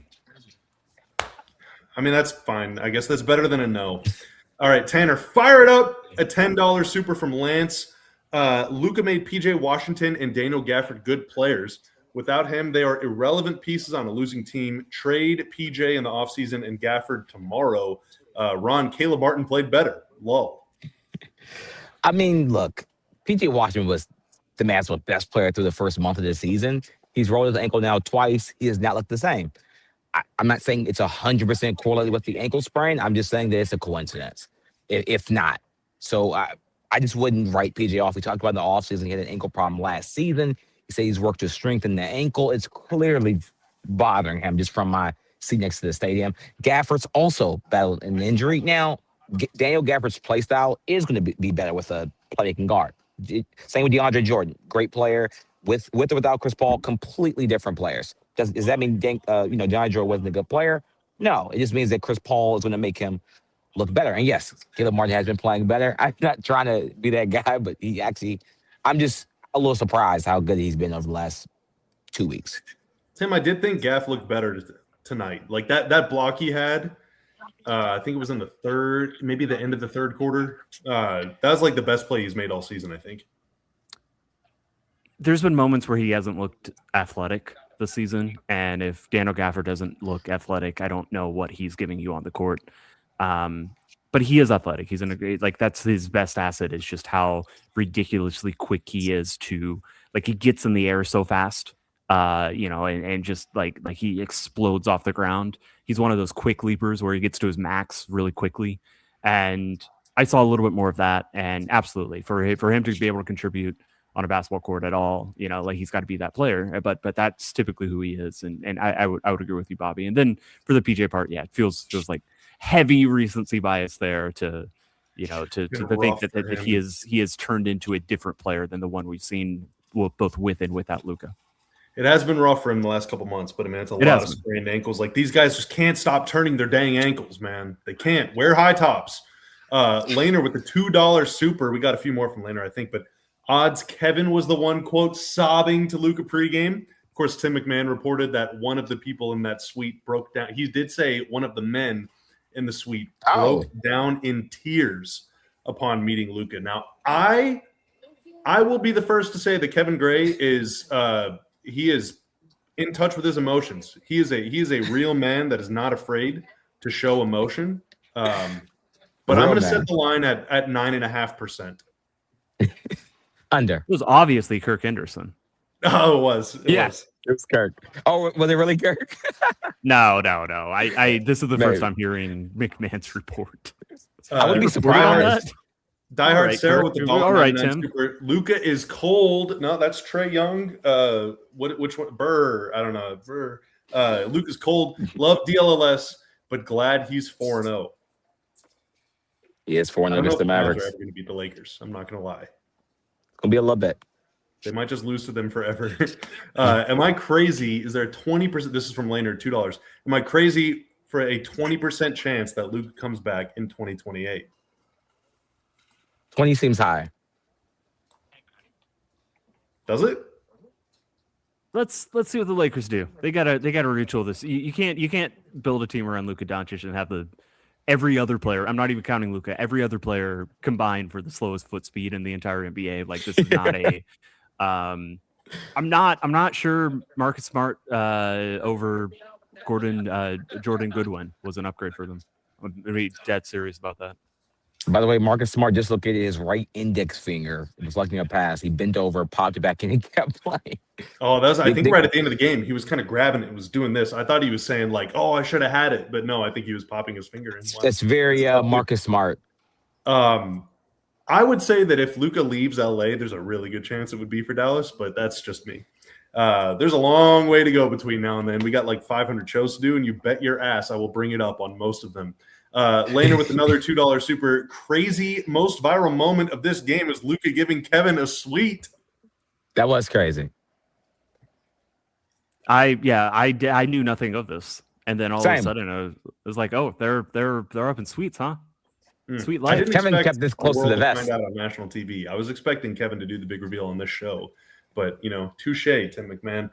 I mean, that's fine. I guess that's better than a no. All right, Tanner, fire it up. A $10 super from Lance. Luka made PJ Washington and Daniel Gafford good players. Without him, they are irrelevant pieces on a losing team. Trade PJ in the offseason and Gafford tomorrow. Ron, Caleb Martin played better. Lol. I mean, look, PJ Washington was the Mavs' best player through the first month of the season. He's rolled his ankle now twice. He does not look the same. I'm not saying it's 100% correlated with the ankle sprain. I'm just saying that it's a coincidence, if not. So I just wouldn't write PJ off. We talked about in the offseason. He had an ankle problem last season. He said he's worked to strengthen the ankle. It's clearly bothering him just from my seat next to the stadium. Gafford's also battled an injury. Now, Daniel Gafford's play style is going to be better with a playmaking guard. Same with DeAndre Jordan. Great player. With or without Chris Paul, completely different players. Does that mean DeAndre Jordan wasn't a good player? No. It just means that Chris Paul is going to make him look better. And yes, Caleb Martin has been playing better. I'm not trying to be that guy, but I'm just a little surprised how good he's been over the last 2 weeks. Tim, I did think Gaff looked better tonight. Like that block he had, I think it was in the third, maybe the end of the third quarter. That was like the best play he's made all season, I think. There's been moments where he hasn't looked athletic this season, and if Daniel Gafford doesn't look athletic, I don't know what he's giving you on the court. But he is athletic. He's in a great, that's his best asset, is just how ridiculously quick he is to, he gets in the air so fast, and just like he explodes off the ground. He's one of those quick leapers where he gets to his max really quickly. And I saw a little bit more of that. And absolutely for him to be able to contribute on a basketball court at all, he's got to be that player, but that's typically who he is. And I would agree with you, Bobby. And then for the PJ part, it feels like heavy recency bias there to think that he is turned into a different player than the one we've seen both with and without Luka. It has been rough for him the last couple months, but I mean, it's a lot of sprained ankles. Like, these guys just can't stop turning their dang ankles, man. They can't. Wear high tops. Laner with the $2 super. We got a few more from Laner, I think, but Odds Kevin was the one, quote, sobbing to Luka pregame. Of course, Tim McMahon reported that one of the people in that suite broke down. He did say one of the men in the suite broke down in tears upon meeting Luka. Now, I will be the first to say that Kevin Gray is he is in touch with his emotions. He is a real man that is not afraid to show emotion. But I'm going to set the line at 9.5%. Under. It was obviously Kirk Henderson. Oh, it was. It was. It was Kirk. Oh, was it really Kirk? No. I this is the first time hearing McMahon's report. I wouldn't be surprised. Diehard Sarah with the ball. All right, Tim. Luka is cold. No, that's Trae Young. Which one? Burr. I don't know. Burr. Luka's cold. Love DLLS, but glad he's 4-0. He is 4-0 against the Mavericks. They're ever going to beat the Lakers. I'm not going to lie. It's going to be a little bit. They might just lose to them forever. Am I crazy? Is there a 20%? This is from Laner, $2. Am I crazy for a 20% chance that Luka comes back in 2028? 20 seems high. Does it? Let's see what the Lakers do. They gotta retool this. You can't build a team around Luka Dončić and have every other player. I'm not even counting Luka. Every other player combined for the slowest foot speed in the entire NBA. Like this is not a. I'm not sure Marcus Smart over Jordan Goodwin was an upgrade for them. I'm really dead serious about that. By the way, Marcus Smart dislocated his right index finger, deflecting a pass. He bent over, popped it back in, and kept playing. Oh, that was, I think right at the end of the game, he was kind of grabbing it and was doing this. I thought he was saying, like, oh, I should have had it. But no, I think he was popping his finger in. Wow. That's very Marcus Smart. I would say that if Luka leaves LA, there's a really good chance it would be for Dallas, but that's just me. There's a long way to go between now and then. We got like 500 shows to do, and you bet your ass I will bring it up on most of them. Laner with another $2 super. Crazy most viral moment of this game is Luka giving Kevin a sweet. That was crazy. I knew nothing of this, and then all of a sudden it was like, oh, they're up in suites, huh? Sweet life. Kevin kept this close to the vest. Find out on national TV. I was expecting Kevin to do the big reveal on this show, but touche, Tim McMahon.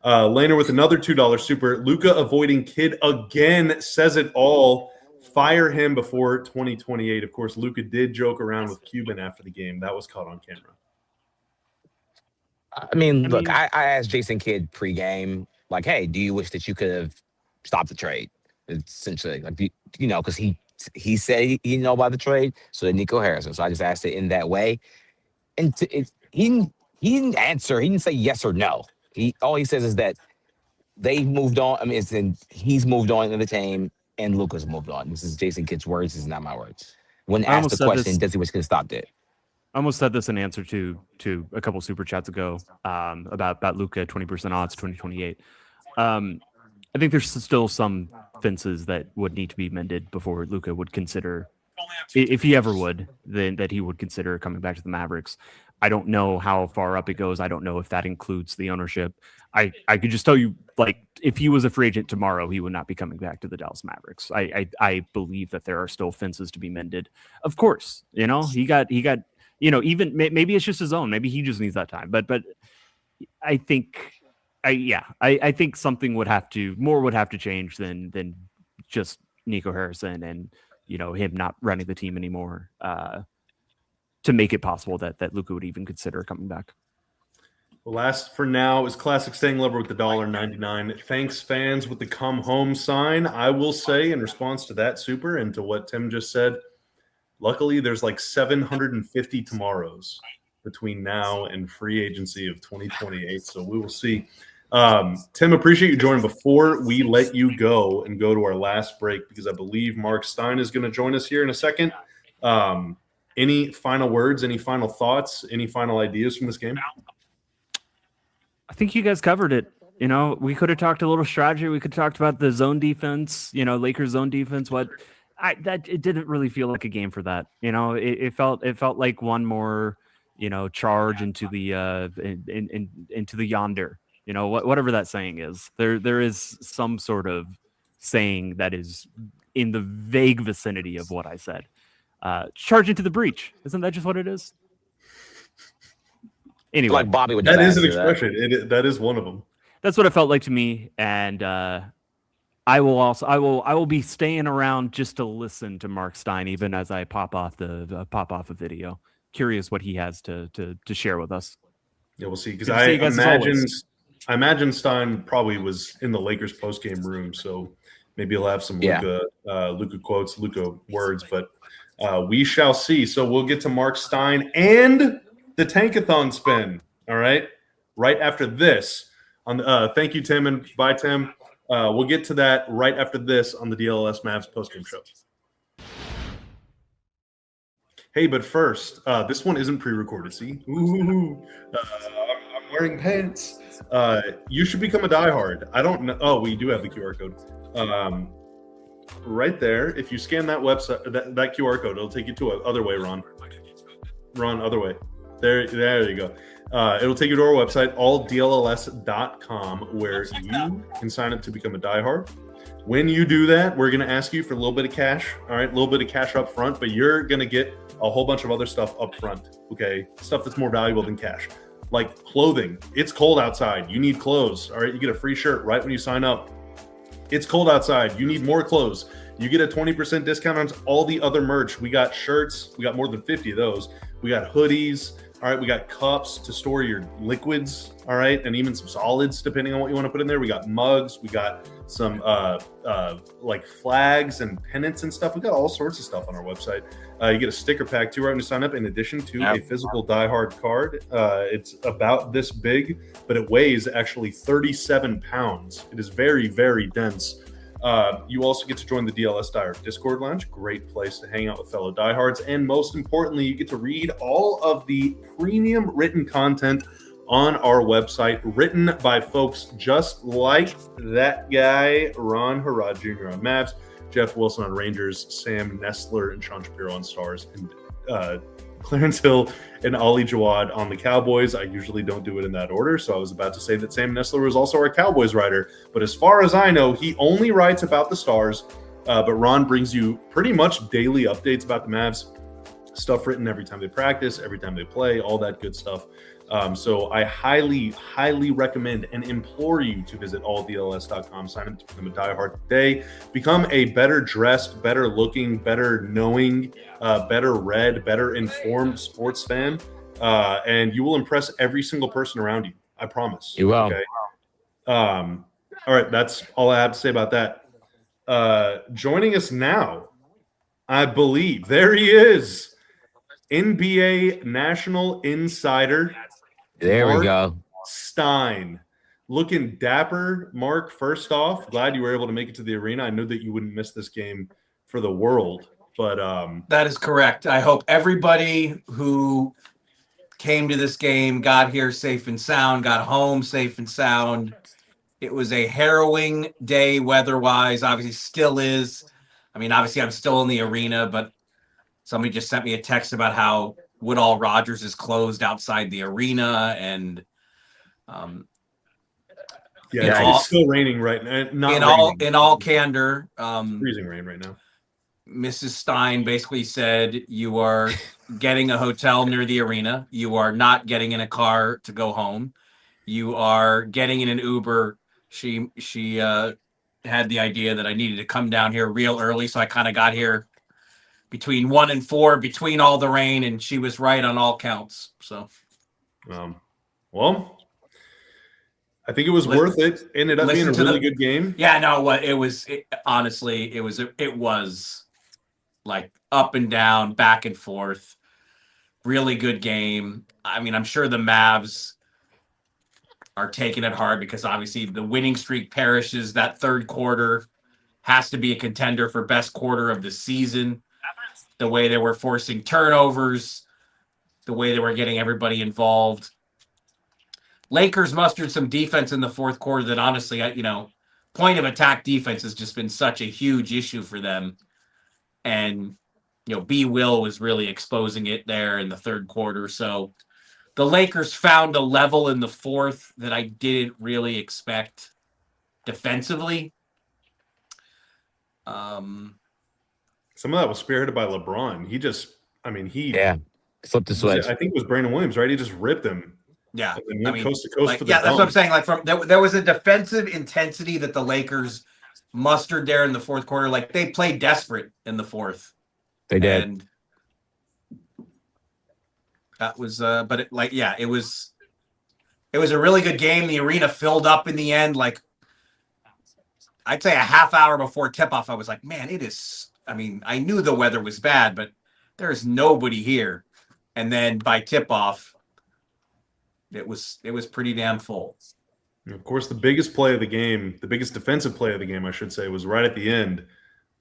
Laner with another $2 super. Luka avoiding kid again says it all. Fire him before 2028. Of course, Luka did joke around with Cuban after the game. That was caught on camera. I mean, look, I asked Jason Kidd pregame, like, hey, do you wish that you could have stopped the trade? It's essentially, like, because he said he didn't know about the trade, so did Nico Harrison. So I just asked it in that way. And he didn't answer. He didn't say yes or no. All he says is that they've moved on. I mean, he's moved on in the team, and Luka's moved on. This is Jason Kidd's words. This is not my words. When asked the question, does he wish he could have stopped it? I almost said this in answer to a couple super chats ago about Luka 20% odds 2028. I think there's still some fences that would need to be mended before Luka would consider, if he ever would, then that he would consider coming back to the Mavericks. I don't know how far up it goes. I don't know if that includes the ownership. I could just tell you, like, if he was a free agent tomorrow, he would not be coming back to the Dallas Mavericks. I believe that there are still fences to be mended. Of course, he got even maybe it's just his own. Maybe he just needs that time. But I think. I think something would have to change than just Nico Harrison and him not running the team anymore to make it possible that Luka would even consider coming back. The last for now is Classic Staying Lover with the $1.99. Thanks, fans, with the come home sign. I will say in response to that super and to what Tim just said, luckily there's like 750 tomorrows between now and free agency of 2028. So we will see. Tim, appreciate you joining. Before we let you go and go to our last break, because I believe Marc Stein is going to join us here in a second. Any final words, any final thoughts, any final ideas from this game? I think you guys covered it. We could have talked a little strategy. We could have talked about the zone defense, Lakers zone defense. It didn't really feel like a game for that. It felt like one more, charge into the into the yonder. Whatever that saying is, there is some sort of saying that is in the vague vicinity of what I said. Charge into the breach. Isn't that just what it is? Anyway, like Bobby would. That is an expression. That is one of them. That's what it felt like to me, and I I will be staying around just to listen to Marc Stein, even as I pop off a video. Curious what he has to share with us. Yeah, we'll see. Because Good to see you guys as always. I imagine Stein probably was in the Lakers post-game room, so maybe he'll have some Luka quotes, Luka words, but we shall see. So we'll get to Marc Stein and the Tankathon spin, all right after this. Thank you, Tim, and bye, Tim. We'll get to that right after this on the DLLS Mavs post-game show. Hey, but first, this one isn't pre-recorded. See? Ooh, I'm wearing pants. You should become a diehard. I don't know. Oh, we do have the QR code. Right there. If you scan that website, that QR code, it'll take you to other way, Ron. Ron, other way. There you go. It'll take you to our website, alldlls.com, where you can sign up to become a diehard. When you do that, we're going to ask you for a little bit of cash, all right? A little bit of cash up front, but you're going to get a whole bunch of other stuff up front, okay? Stuff that's more valuable than cash, like clothing. It's cold outside. You need clothes, all right? You get a free shirt right when you sign up. It's cold outside. You need more clothes. You get a 20% discount on all the other merch. We got shirts. We got more than 50 of those. We got hoodies. All right, we got cups to store your liquids, all right, and even some solids, depending on what you want to put in there. We got mugs. We got some like flags and pennants and stuff. We got all sorts of stuff on our website. You get a sticker pack too right when you sign up, in addition to a physical diehard card. It's about this big, but it weighs actually 37 pounds. It is very, very dense. You also get to join the DLS Diehard Discord Lounge. Great place to hang out with fellow diehards. And most importantly, you get to read all of the premium written content on our website, written by folks just like that guy, Ron Harrod Jr. on Mavs, Jeff Wilson on Rangers, Sam Nestler and Sean Shapiro on Stars, and Clarence Hill and Ali Jawad on the Cowboys. I usually don't do it in that order, so I was about to say that Sam Nestler was also our Cowboys writer. But as far as I know, he only writes about the Stars. But Ron brings you pretty much daily updates about the Mavs, stuff written every time they practice, every time they play, all that good stuff. So I highly, highly recommend and implore you to visit alldls.com. Sign up to become a diehard today. Become a better dressed, better looking, better knowing, better read, better informed sports fan. And you will impress every single person around you. I promise. You will. Okay. All right. That's all I have to say about that. Joining us now, I believe, there he is, NBA National Insider. There Marc we go. Stein. Looking dapper, Mark. First off, glad you were able to make it to the arena. I knew that you wouldn't miss this game for the world, but that is correct. I hope everybody who came to this game got here safe and sound, got home safe and sound. It was a harrowing day weather-wise. Obviously, still is. I mean, obviously, I'm still in the arena, but somebody just sent me a text about how Woodall Rogers is closed outside the arena, and it's still raining right now. In all candor, freezing rain right now. Mrs. Stein basically said, you are getting a hotel near the arena. You are not getting in a car to go home. You are getting in an Uber. She had the idea that I needed to come down here real early, so I kind of got here between 1 and 4, between all the rain, and she was right on all counts. So, well, I think it was worth it. Ended up being a really good game. Yeah, no, what it was. Honestly, it was like up and down, back and forth. Really good game. I mean, I'm sure the Mavs are taking it hard because obviously the winning streak perishes. That third quarter has to be a contender for best quarter of the season. The way they were forcing turnovers, the way they were getting everybody involved. Lakers mustered some defense in the fourth quarter that honestly, point of attack defense has just been such a huge issue for them. And, B. Will was really exposing it there in the third quarter. So the Lakers found a level in the fourth that I didn't really expect defensively. Some of that was spearheaded by LeBron. He flipped the switch. I think it was Brandon Williams, right? He just ripped him. Yeah, coast to coast for the that's what I'm saying. Like there was a defensive intensity that the Lakers mustered there in the fourth quarter. Like they played desperate in the fourth. They did. And that was, but it was a really good game. The arena filled up in the end. Like I'd say a half hour before tip-off, I was like, man, it is. I mean, I knew the weather was bad, but there's nobody here. And then by tip-off, it was pretty damn full. And of course, the biggest play of the game, the biggest defensive play of the game, I should say, was right at the end.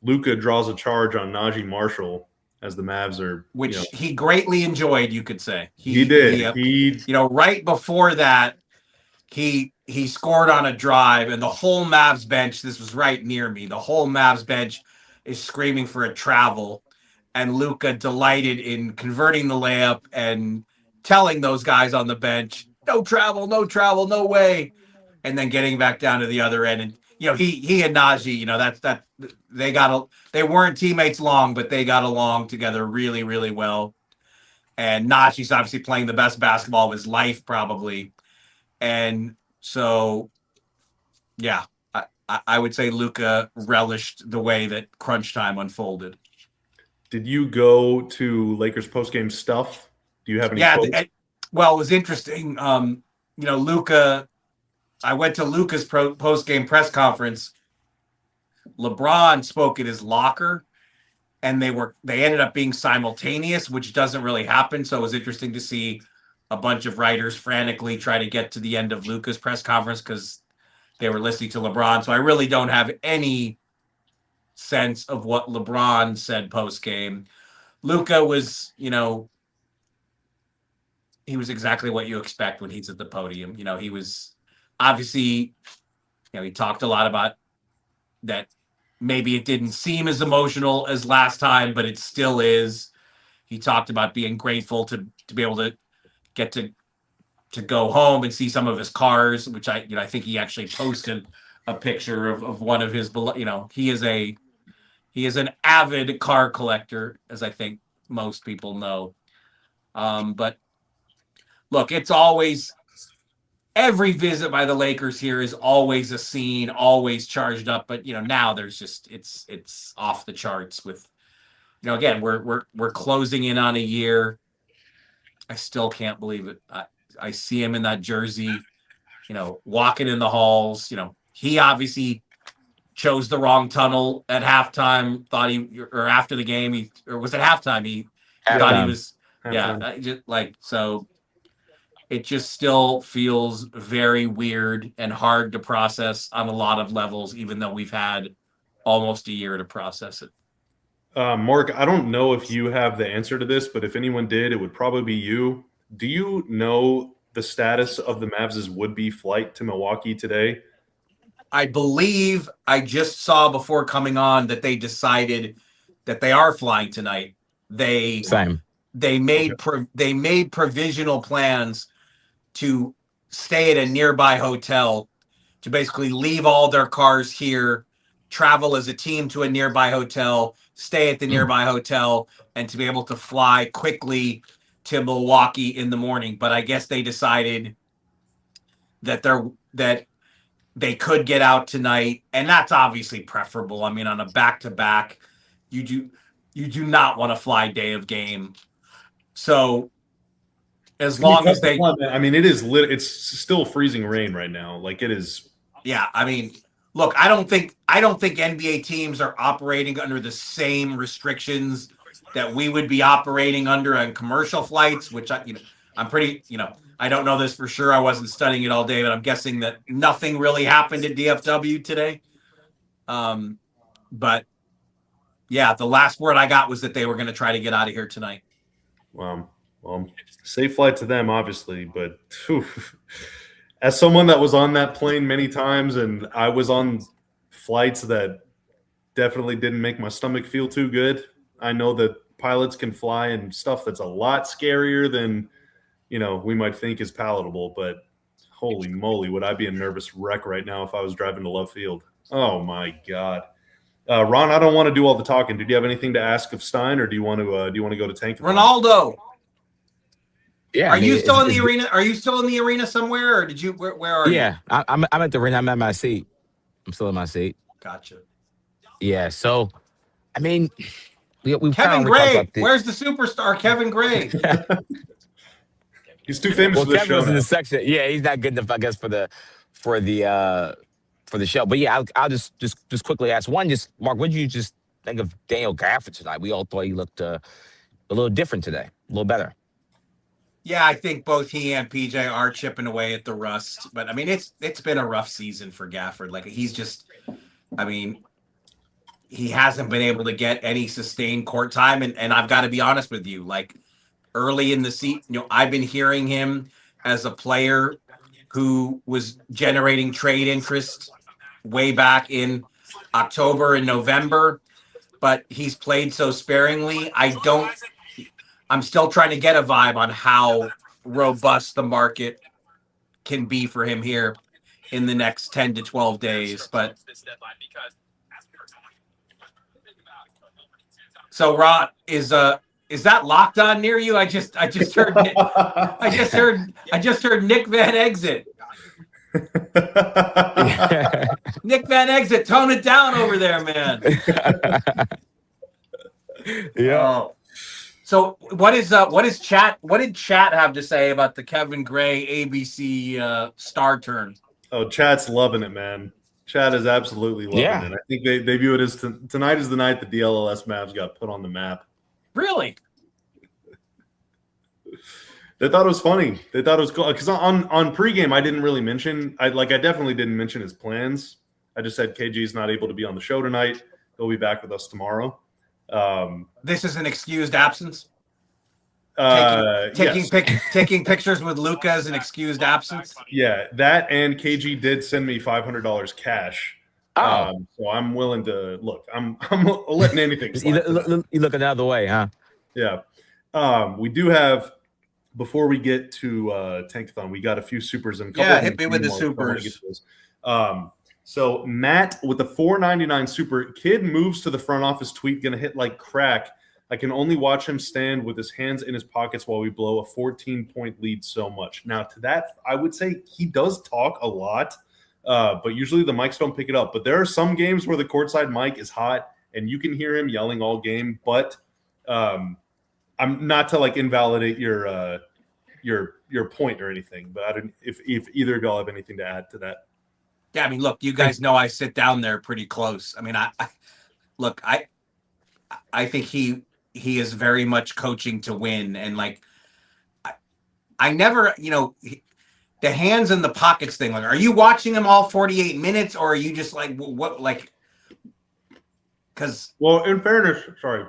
Luka draws a charge on Naji Marshall as the Mavs are, which he greatly enjoyed, you could say. He did. He right before that, he scored on a drive, and the whole Mavs bench, this was right near me, the whole Mavs bench is screaming for a travel, and Luka delighted in converting the layup and telling those guys on the bench, no travel, no way, and then getting back down to the other end. And he and Naji, they weren't teammates long, but they got along together really, really well. And Naji's obviously playing the best basketball of his life, probably. And so, yeah, I would say Luka relished the way that crunch time unfolded. Did you go to Lakers postgame stuff? Do you have any? Yeah, well, it was interesting. Luka. I went to Luka's post-game press conference. LeBron spoke at his locker, and they ended up being simultaneous, which doesn't really happen. So it was interesting to see a bunch of writers frantically try to get to the end of Luka's press conference because they were listening to LeBron. So I really don't have any sense of what LeBron said post-game. Luka was, he was exactly what you expect when he's at the podium. He was obviously, he talked a lot about that. Maybe it didn't seem as emotional as last time, but it still is. He talked about being grateful to be able to get to go home and see some of his cars, which I think he actually posted a picture of one of his, he is an avid car collector, as I think most people know. But look, it's always, every visit by the Lakers here is always a scene, always charged up. But now there's just it's off the charts with, again, we're closing in on a year. I still can't believe it. I see him in that jersey, walking in the halls. He obviously chose the wrong tunnel at halftime. Or after the game, or was it halftime? He thought he was, so. It just still feels very weird and hard to process on a lot of levels, even though we've had almost a year to process it. Mark, I don't know if you have the answer to this, but if anyone did, it would probably be you. Do you know the status of the Mavs' would-be flight to Milwaukee today? I believe I just saw before coming on that they decided that they are flying tonight. They made provisional plans to stay at a nearby hotel, to basically leave all their cars here, travel as a team to a nearby hotel, stay at the nearby hotel, and to be able to fly quickly to Milwaukee in the morning. But I guess they decided that they could get out tonight, and that's obviously preferable. I mean, on a back-to-back, you do not want to fly day of game. So as long as they, I mean, it's still freezing rain right now. Like it is. Yeah. I mean, look, I don't think NBA teams are operating under the same restrictions that we would be operating under on commercial flights, which I'm pretty, I don't know this for sure. I wasn't studying it all day, but I'm guessing that nothing really happened at DFW today. But yeah, the last word I got was that they were going to try to get out of here tonight. Well, safe flight to them, obviously. But as someone that was on that plane many times, and I was on flights that definitely didn't make my stomach feel too good, I know that pilots can fly in stuff that's a lot scarier than, we might think is palatable. But holy moly, would I be a nervous wreck right now if I was driving to Love Field? Oh, my God. Ron, I don't want to do all the talking. Did you have anything to ask of Stein, or do you want to go to Tankathon? Ronaldo. Yeah. Are you still in the arena? Are you still in the arena somewhere, or did you? Where are you? Yeah, I'm at the arena. I'm at my seat. I'm still in my seat. Gotcha. Yeah. So, I mean, we Kevin kinda Gray. talked about Where's the superstar Kevin Gray? He's too famous well, for this Kevin show was in now. the section. Yeah, he's not good enough, I guess, for the show. But yeah, I'll just quickly ask one. Just Mark, what did you just think of Daniel Gafford tonight? We all thought he looked a little different today, a little better. Yeah, I think both he and PJ are chipping away at the rust. But I mean, it's been a rough season for Gafford. Like he's just, I mean, he hasn't been able to get any sustained court time. And I've got to be honest with you, like early in the season, I've been hearing him as a player who was generating trade interest way back in October and November, but he's played so sparingly. I'm still trying to get a vibe on how robust the market can be for him here in the next 10 to 12 days. But so Rod, is that Locked On near you? I just heard Nick Van Exit. Nick Van Exit, tone it down over there, man. Yeah. So what did Chat have to say about the Kevin Gray ABC star turn? Oh, Chat's loving it, man. Chat is absolutely loving it. I think they view it as tonight is the night the DLLS Mavs got put on the map. Really? They thought it was funny. They thought it was cool because on pregame I didn't really mention. I definitely didn't mention his plans. I just said KG's not able to be on the show tonight. He'll be back with us tomorrow. This is an excused absence. Yes. Taking pictures with Luka is an excused absence. Yeah, that and KG did send me $500 cash. So I'm willing to look. I'm letting anything slide. You look another way, huh? Yeah. We do have. Before we get to Tankathon, we got a few supers and hit me with the supers. So Matt with the $4.99 super. Kid moves to the front office tweet, gonna hit like crack. I can only watch him stand with his hands in his pockets while we blow a 14-point lead so much. Now to that, I would say he does talk a lot, but usually the mics don't pick it up. But there are some games where the courtside mic is hot and you can hear him yelling all game. But I'm not to like invalidate your point or anything, but I don't if either of y'all have anything to add to that. Yeah, I mean, look, you guys know I sit down there pretty close. I mean, I think he is very much coaching to win, and like I never, the hands in the pockets thing. Like, are you watching him all 48 minutes, or are you just like what like? Because in fairness, sorry.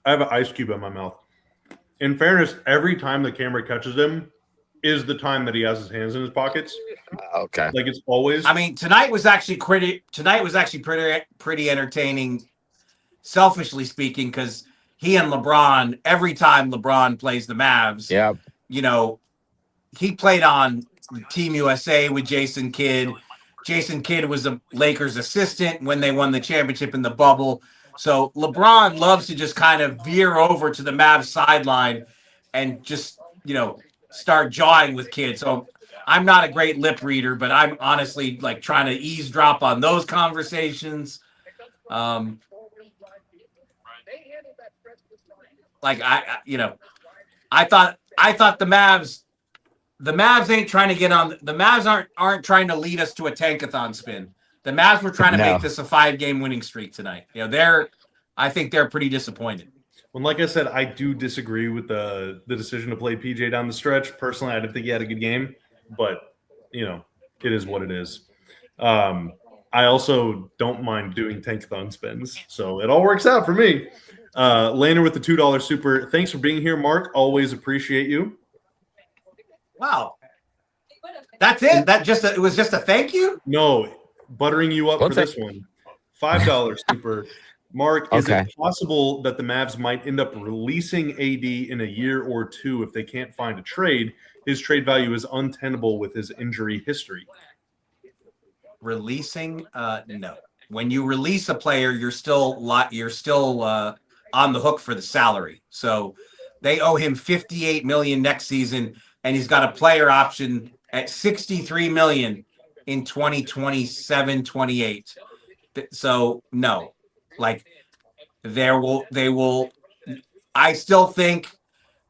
I have an ice cube in my mouth. In fairness, every time the camera catches him is the time that he has his hands in his pockets. Okay. Like it's always. I mean, tonight was actually pretty entertaining, selfishly speaking, because he and LeBron, every time LeBron plays the Mavs, he played on Team USA with Jason Kidd. Jason Kidd was the Lakers' assistant when they won the championship in the bubble. So LeBron loves to just kind of veer over to the Mavs sideline and just, start jawing with Kidd. So I'm not a great lip reader, but I'm honestly like trying to eavesdrop on those conversations. I thought the Mavs ain't trying to get on. The Mavs aren't trying to lead us to a tankathon spin. The Mavs were trying to make this a 5-game winning streak tonight. I think they're pretty disappointed. Well, like I said, I do disagree with the decision to play PJ down the stretch. Personally, I didn't think he had a good game, but it is what it is. I also don't mind doing tankathon spins, so it all works out for me. Laner with the $2 super. Thanks for being here, Mark. Always appreciate you. Wow, that's it. It was just a thank you. No, buttering you up for this one. $5 super. Mark, is it possible that the Mavs might end up releasing AD in a year or two if they can't find a trade? His trade value is untenable with his injury history. Releasing? No. When you release a player, you're still on the hook for the salary. So they owe him $58 million next season, and he's got a player option at $63 million in 2027-28. So no, like they will. I still think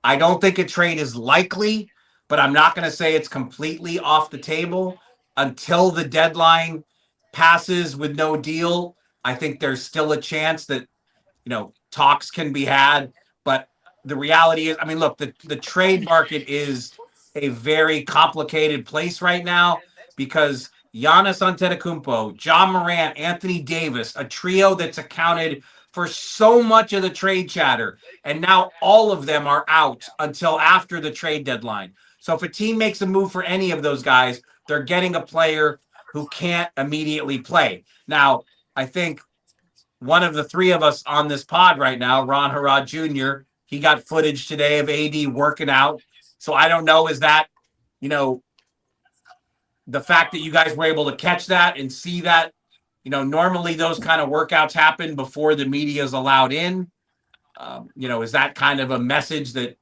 I don't think a trade is likely, but I'm not going to say it's completely off the table until the deadline passes with no deal. I think there's still a chance that talks can be had, but the reality is, I mean, look, the trade market is a very complicated place right now because Giannis Antetokounmpo, John Morant, Anthony Davis, a trio that's accounted for so much of the trade chatter, and now all of them are out until after the trade deadline. So if a team makes a move for any of those guys, they're getting a player who can't immediately play. Now, I think one of the three of us on this pod right now, Ron Harad Jr., he got footage today of AD working out. So I don't know, is that, the fact that you guys were able to catch that and see that, normally those kind of workouts happen before the media is allowed in. Is that kind of a message that,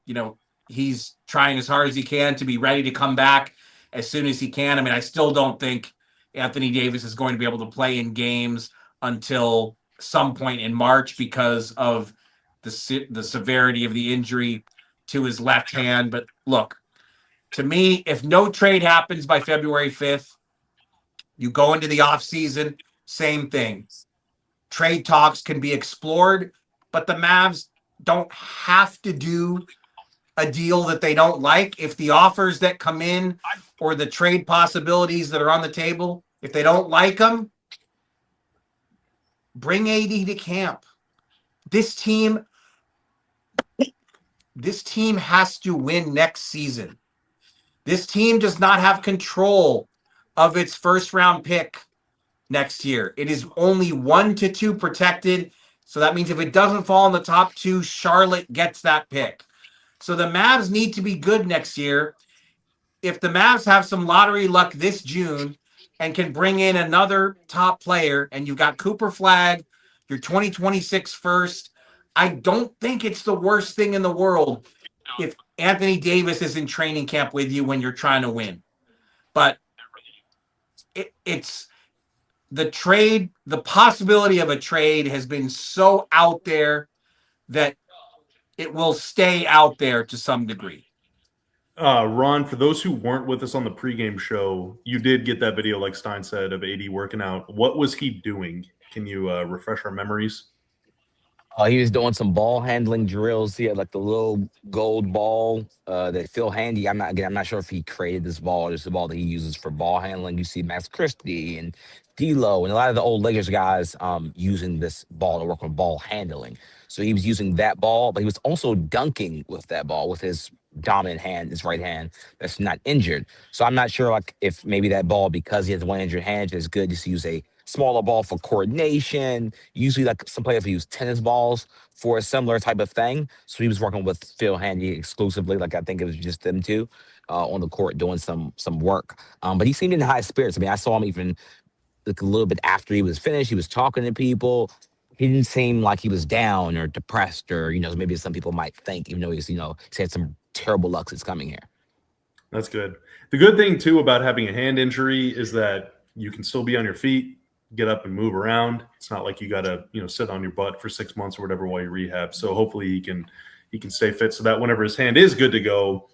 he's trying as hard as he can to be ready to come back as soon as he can? I mean, I still don't think Anthony Davis is going to be able to play in games until some point in March because of the severity of the injury to his left hand. But look, to me, if no trade happens by February 5th, you go into the offseason, same thing. Trade talks can be explored, but the Mavs don't have to do a deal that they don't like. If the offers that come in or the trade possibilities that are on the table, if they don't like them, bring AD to camp. This team has to win next season. This team does not have control of its first round pick next year. It is only 1 to 2 protected. So that means if it doesn't fall in the top 2, Charlotte gets that pick. So the Mavs need to be good next year. If the Mavs have some lottery luck this June and can bring in another top player, and you've got Cooper Flagg, your 2026 first, I don't think it's the worst thing in the world if Anthony Davis is in training camp with you when you're trying to win. But it's the trade, the possibility of a trade has been so out there that it will stay out there to some degree. Ron, for those who weren't with us on the pregame show, you did get that video, like Stein said, of AD working out. What was he doing? Can you refresh our memories? He was doing some ball handling drills. He had like the little gold ball that feel handy. I'm not sure if he created this ball or just the ball that he uses for ball handling. You see Max Christie and D'Lo and a lot of the old Lakers guys using this ball to work on ball handling. So he was using that ball, but he was also dunking with that ball with his dominant hand, his right hand, that's not injured. So I'm not sure like if maybe that ball, because he has one injured hand, is good just to use a smaller ball for coordination. Usually like some players use tennis balls for a similar type of thing. So he was working with Phil Handy exclusively. Like I think it was just them two on the court doing some work. But he seemed in high spirits. I mean, I saw him even like a little bit after he was finished. He was talking to people. He didn't seem like he was down or depressed or, maybe some people might think, even though he's had some terrible luck that's coming here. That's good. The good thing, too, about having a hand injury is that you can still be on your feet, get up and move around. It's not like you got to, sit on your butt for 6 months or whatever while you rehab. So hopefully he can stay fit so that whenever his hand is good to go,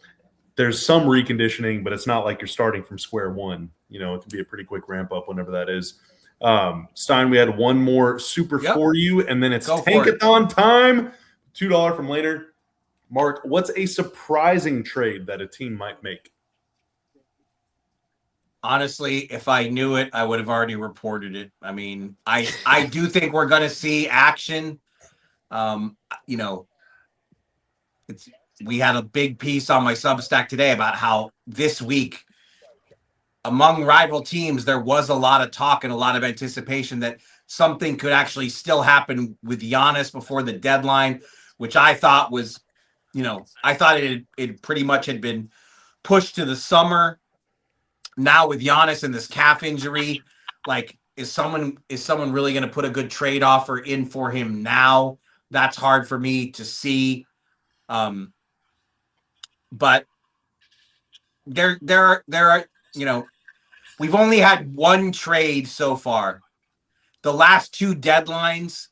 there's some reconditioning, but it's not like you're starting from square one. It can be a pretty quick ramp up whenever that is. Stein, we had one more super for you, and then it's Tankathon time. $2 from later. Mark, what's a surprising trade that a team might make? Honestly, if I knew it, I would have already reported it. I mean, I do think we're going to see action. We had a big piece on my Substack today about how this week among rival teams, there was a lot of talk and a lot of anticipation that something could actually still happen with Giannis before the deadline, which I thought was, I thought it pretty much had been pushed to the summer. Now with Giannis and this calf injury, like, is someone really going to put a good trade offer in for him now? That's hard for me to see. But there are, we've only had one trade so far the last 2 deadlines,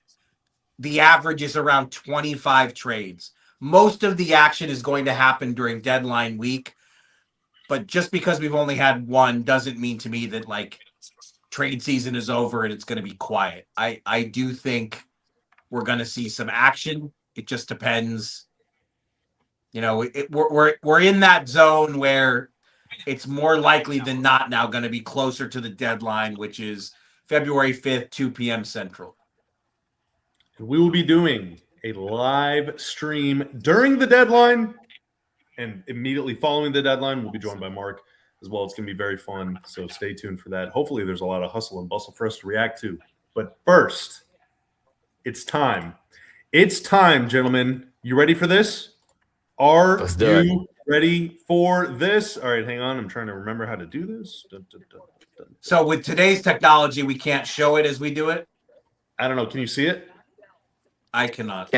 the average is around 25 trades. Most of the action is going to happen during deadline week. But just because we've only had one doesn't mean to me that like trade season is over and it's going to be quiet. I do think we're going to see some action. It just depends. You know, we're in that zone where it's more likely than not now going to be closer to the deadline, which is February 5th, 2 p.m. Central. We will be doing a live stream during the deadline, and immediately following the deadline, we'll be joined by Marc as well. It's going to be very fun, so stay tuned for that. Hopefully there's a lot of hustle and bustle for us to react to. But first, it's time. It's time, gentlemen. You ready for this? Are you ready for this? All right, hang on. I'm trying to remember how to do this. So with today's technology, we can't show it as we do it? I don't know. Can you see it? I cannot.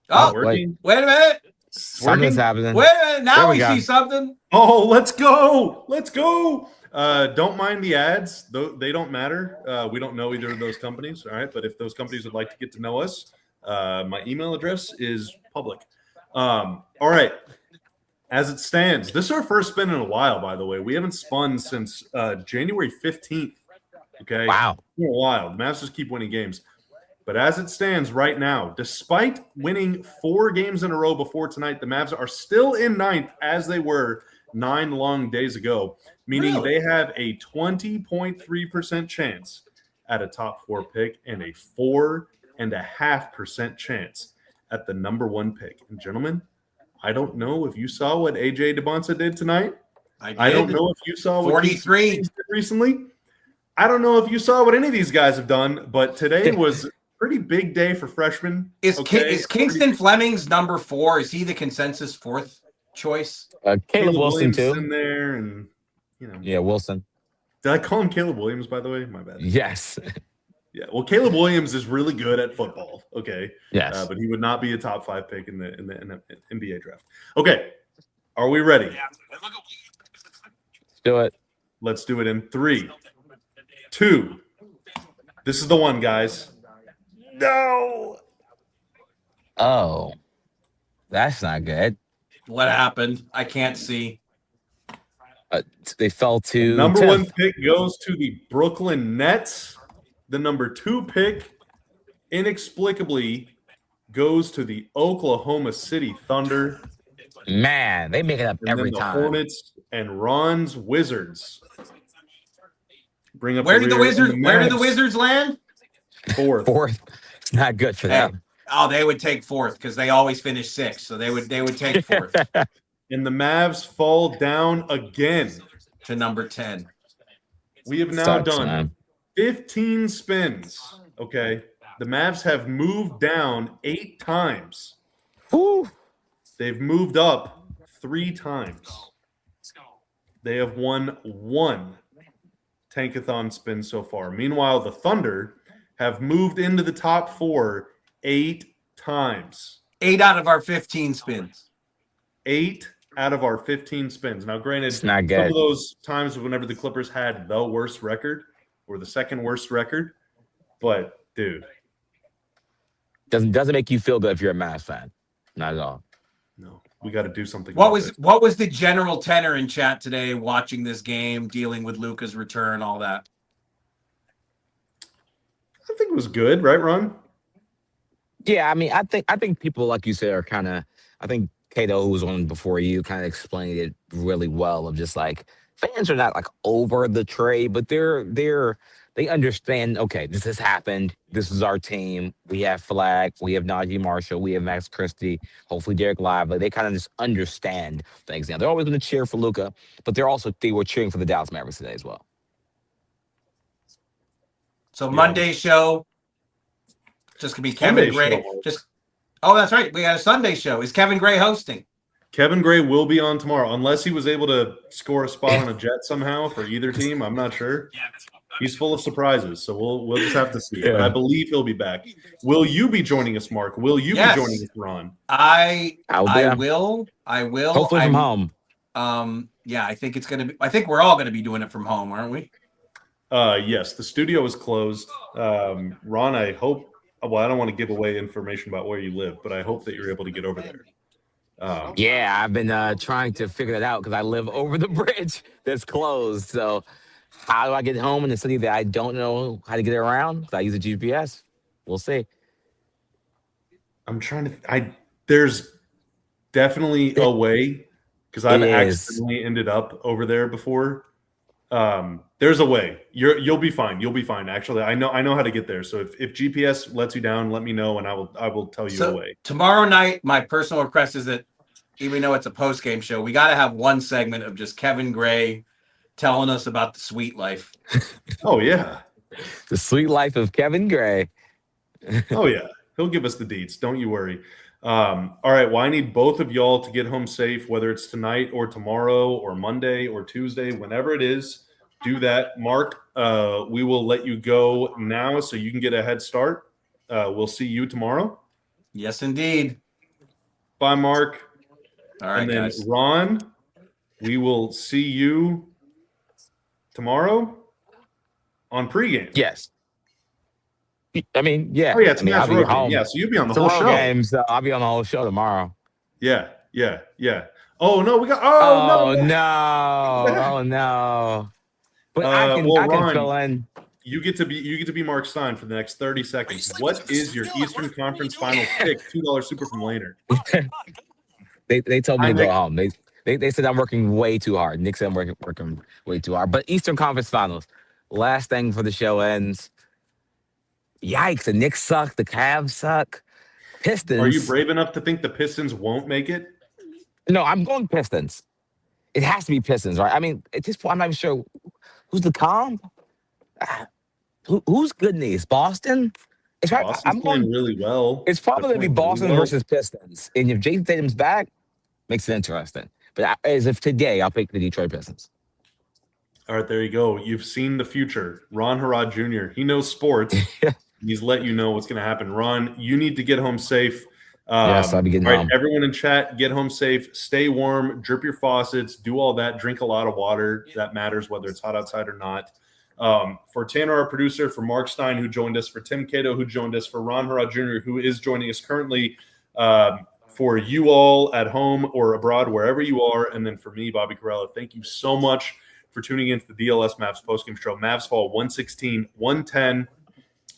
Oh, wait a minute. Something's happening. Wait a minute. Now we see something. Oh, let's go. Let's go. Don't mind the ads. They don't matter. We don't know either of those companies. All right. But if those companies would like to get to know us, my email address is public. All right. As it stands, this is our first spin in a while, by the way. We haven't spun since January 15th. Okay. Wow. It's been a while. The Mavs just keep winning games. But as it stands right now, despite winning 4 games in a row before tonight, the Mavs are still in 9th as they were 9 long days ago, meaning they have a 20.3% chance at a top 4 pick and a 4.5% chance at the number 1 pick. And gentlemen, I don't know if you saw what AJ DeBonsa did tonight. I don't know if you saw what 43 did recently. I don't know if you saw what any of these guys have done, but today was pretty big day for freshmen. Is Kingston Fleming's number 4? Is he the consensus 4th choice? Caleb Wilson too. In there, and Wilson. Did I call him Caleb Williams? By the way, my bad. Yes. Yeah. Well, Caleb Williams is really good at football. Okay. Yes. But he would not be a top 5 pick in the NBA draft. Okay. Are we ready? Let's do it. Let's do it in 3, 2. This is the one, guys. No. Oh, that's not good. What happened? I can't see. They fell to number 10th. 1 pick goes to the Brooklyn Nets. The number 2 pick inexplicably goes to the Oklahoma City Thunder. Man, they make it up every time. The Hornets and Ron's Wizards. Bring up Where did the Wizards land? 4th. It's not good for them. Oh, they would take 4th because they always finish 6th, so they would take 4th. And the Mavs fall down again to number 10. We have now done 15 spins. Okay, the Mavs have moved down 8 times. Whew. They've moved up 3 times. They have won 1 Tankathon spin so far. Meanwhile, the Thunder have moved into the top 4 8 times. 8 out of our 15 spins. 8 out of our 15 spins. Now, granted, it's not good. Some of those times whenever the Clippers had the worst record or the second worst record, but dude, doesn't make you feel good if you're a Mavs fan. Not at all. No, we got to do something. What was the general tenor in chat today? Watching this game, dealing with Luka's return, all that. I think it was good, right, Ron? Yeah, I mean, I think people like you said are kind of. I think Cato, who was on before you, kind of explained it really well. Of just like fans are not like over the trade, but they understand. Okay, this has happened. This is our team. We have Flagg. We have Naji Marshall. We have Max Christie. Hopefully Derek Lively. They kind of just understand things now. They're always going to cheer for Luka, but they were cheering for the Dallas Mavericks today as well. So Monday show, just gonna be Kevin Gray. That's right. We got a Sunday show. Is Kevin Gray hosting? Kevin Gray will be on tomorrow, unless he was able to score a spot on a jet somehow for either team. I'm not sure. He's full of surprises, so we'll just have to see. Yeah. But I believe he'll be back. Will you be joining us, Marc? Will you be joining us, Ron? I will. Hopefully from home. Yeah, I think it's gonna be. I think we're all gonna be doing it from home, aren't we? Yes, the studio is closed. Ron, I hope. Well, I don't want to give away information about where you live, but I hope that you're able to get over there. Yeah, I've been trying to figure that out because I live over the bridge that's closed. So how do I get home in a city that I don't know how to get around? I use a GPS. We'll see. I'm trying to. There's definitely a way because I've accidentally ended up over there before. There's a way. You'll be fine. You'll be fine. Actually, I know how to get there. So if GPS lets you down, let me know and I will tell you a way. Tomorrow night, my personal request is that even though it's a post-game show, we got to have one segment of just Kevin Gray telling us about the sweet life. Oh yeah, the sweet life of Kevin Gray. Oh yeah, he'll give us the deets. Don't you worry. All right. Well, I need both of y'all to get home safe, whether it's tonight or tomorrow or Monday or Tuesday, whenever it is. Do that. Mark, we will let you go now so you can get a head start. We'll see you tomorrow. Yes, indeed. Bye, Mark. All right, and then guys. Ron, we will see you tomorrow on pregame. Yes. I mean, yeah. Oh, yeah, it's I'll be home. Yeah, so you'll be on the whole show. Game, so I'll be on the whole show tomorrow. Yeah. Oh, no, we got – Oh, no. But I can Ron, fill in. You get to be Marc Stein for the next 30 seconds. What is your Eastern Conference Finals pick? $2 super from Laner. They told me to go home. They said I'm working way too hard. Nick said I'm working way too hard. But Eastern Conference Finals. Last thing before the show ends. Yikes! The Knicks suck. The Cavs suck. Pistons. Are you brave enough to think the Pistons won't make it? No, I'm going Pistons. It has to be Pistons, right? I mean, at this point, I'm not even sure who's the comp. Who's good in these? Boston. It's right. Boston's playing really well. It's probably going to be Boston versus Pistons. And if Jason Tatum's back, makes it interesting. But as of today, I'll pick the Detroit Pistons. All right, there you go. You've seen the future. Ron Harrod Jr., he knows sports. He's let you know what's going to happen. Ron, you need to get home safe. Yes, I'll be getting home. Everyone in chat, get home safe. Stay warm. Drip your faucets. Do all that. Drink a lot of water. That matters whether it's hot outside or not. For Tanner, our producer, for Marc Stein, who joined us, for Tim Cato, who joined us, for Ron Harrod Jr., who is joining us currently, for you all at home or abroad, wherever you are, and then for me, Bobby Carrella, thank you so much for tuning in to the DLS Mavs postgame show. Mavs fall 116-110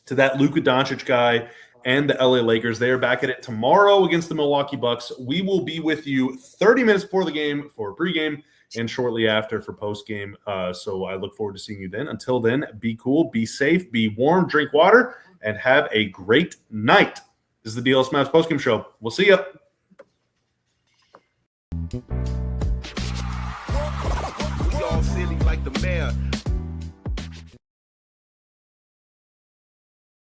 to that Luka Dončić guy and the LA Lakers. They are back at it tomorrow against the Milwaukee Bucks. We will be with you 30 minutes before the game for pregame and shortly after for postgame. So I look forward to seeing you then. Until then, be cool, be safe, be warm, drink water, and have a great night. This is the DLS Mavs postgame show. We'll see you. We all silly like the mayor.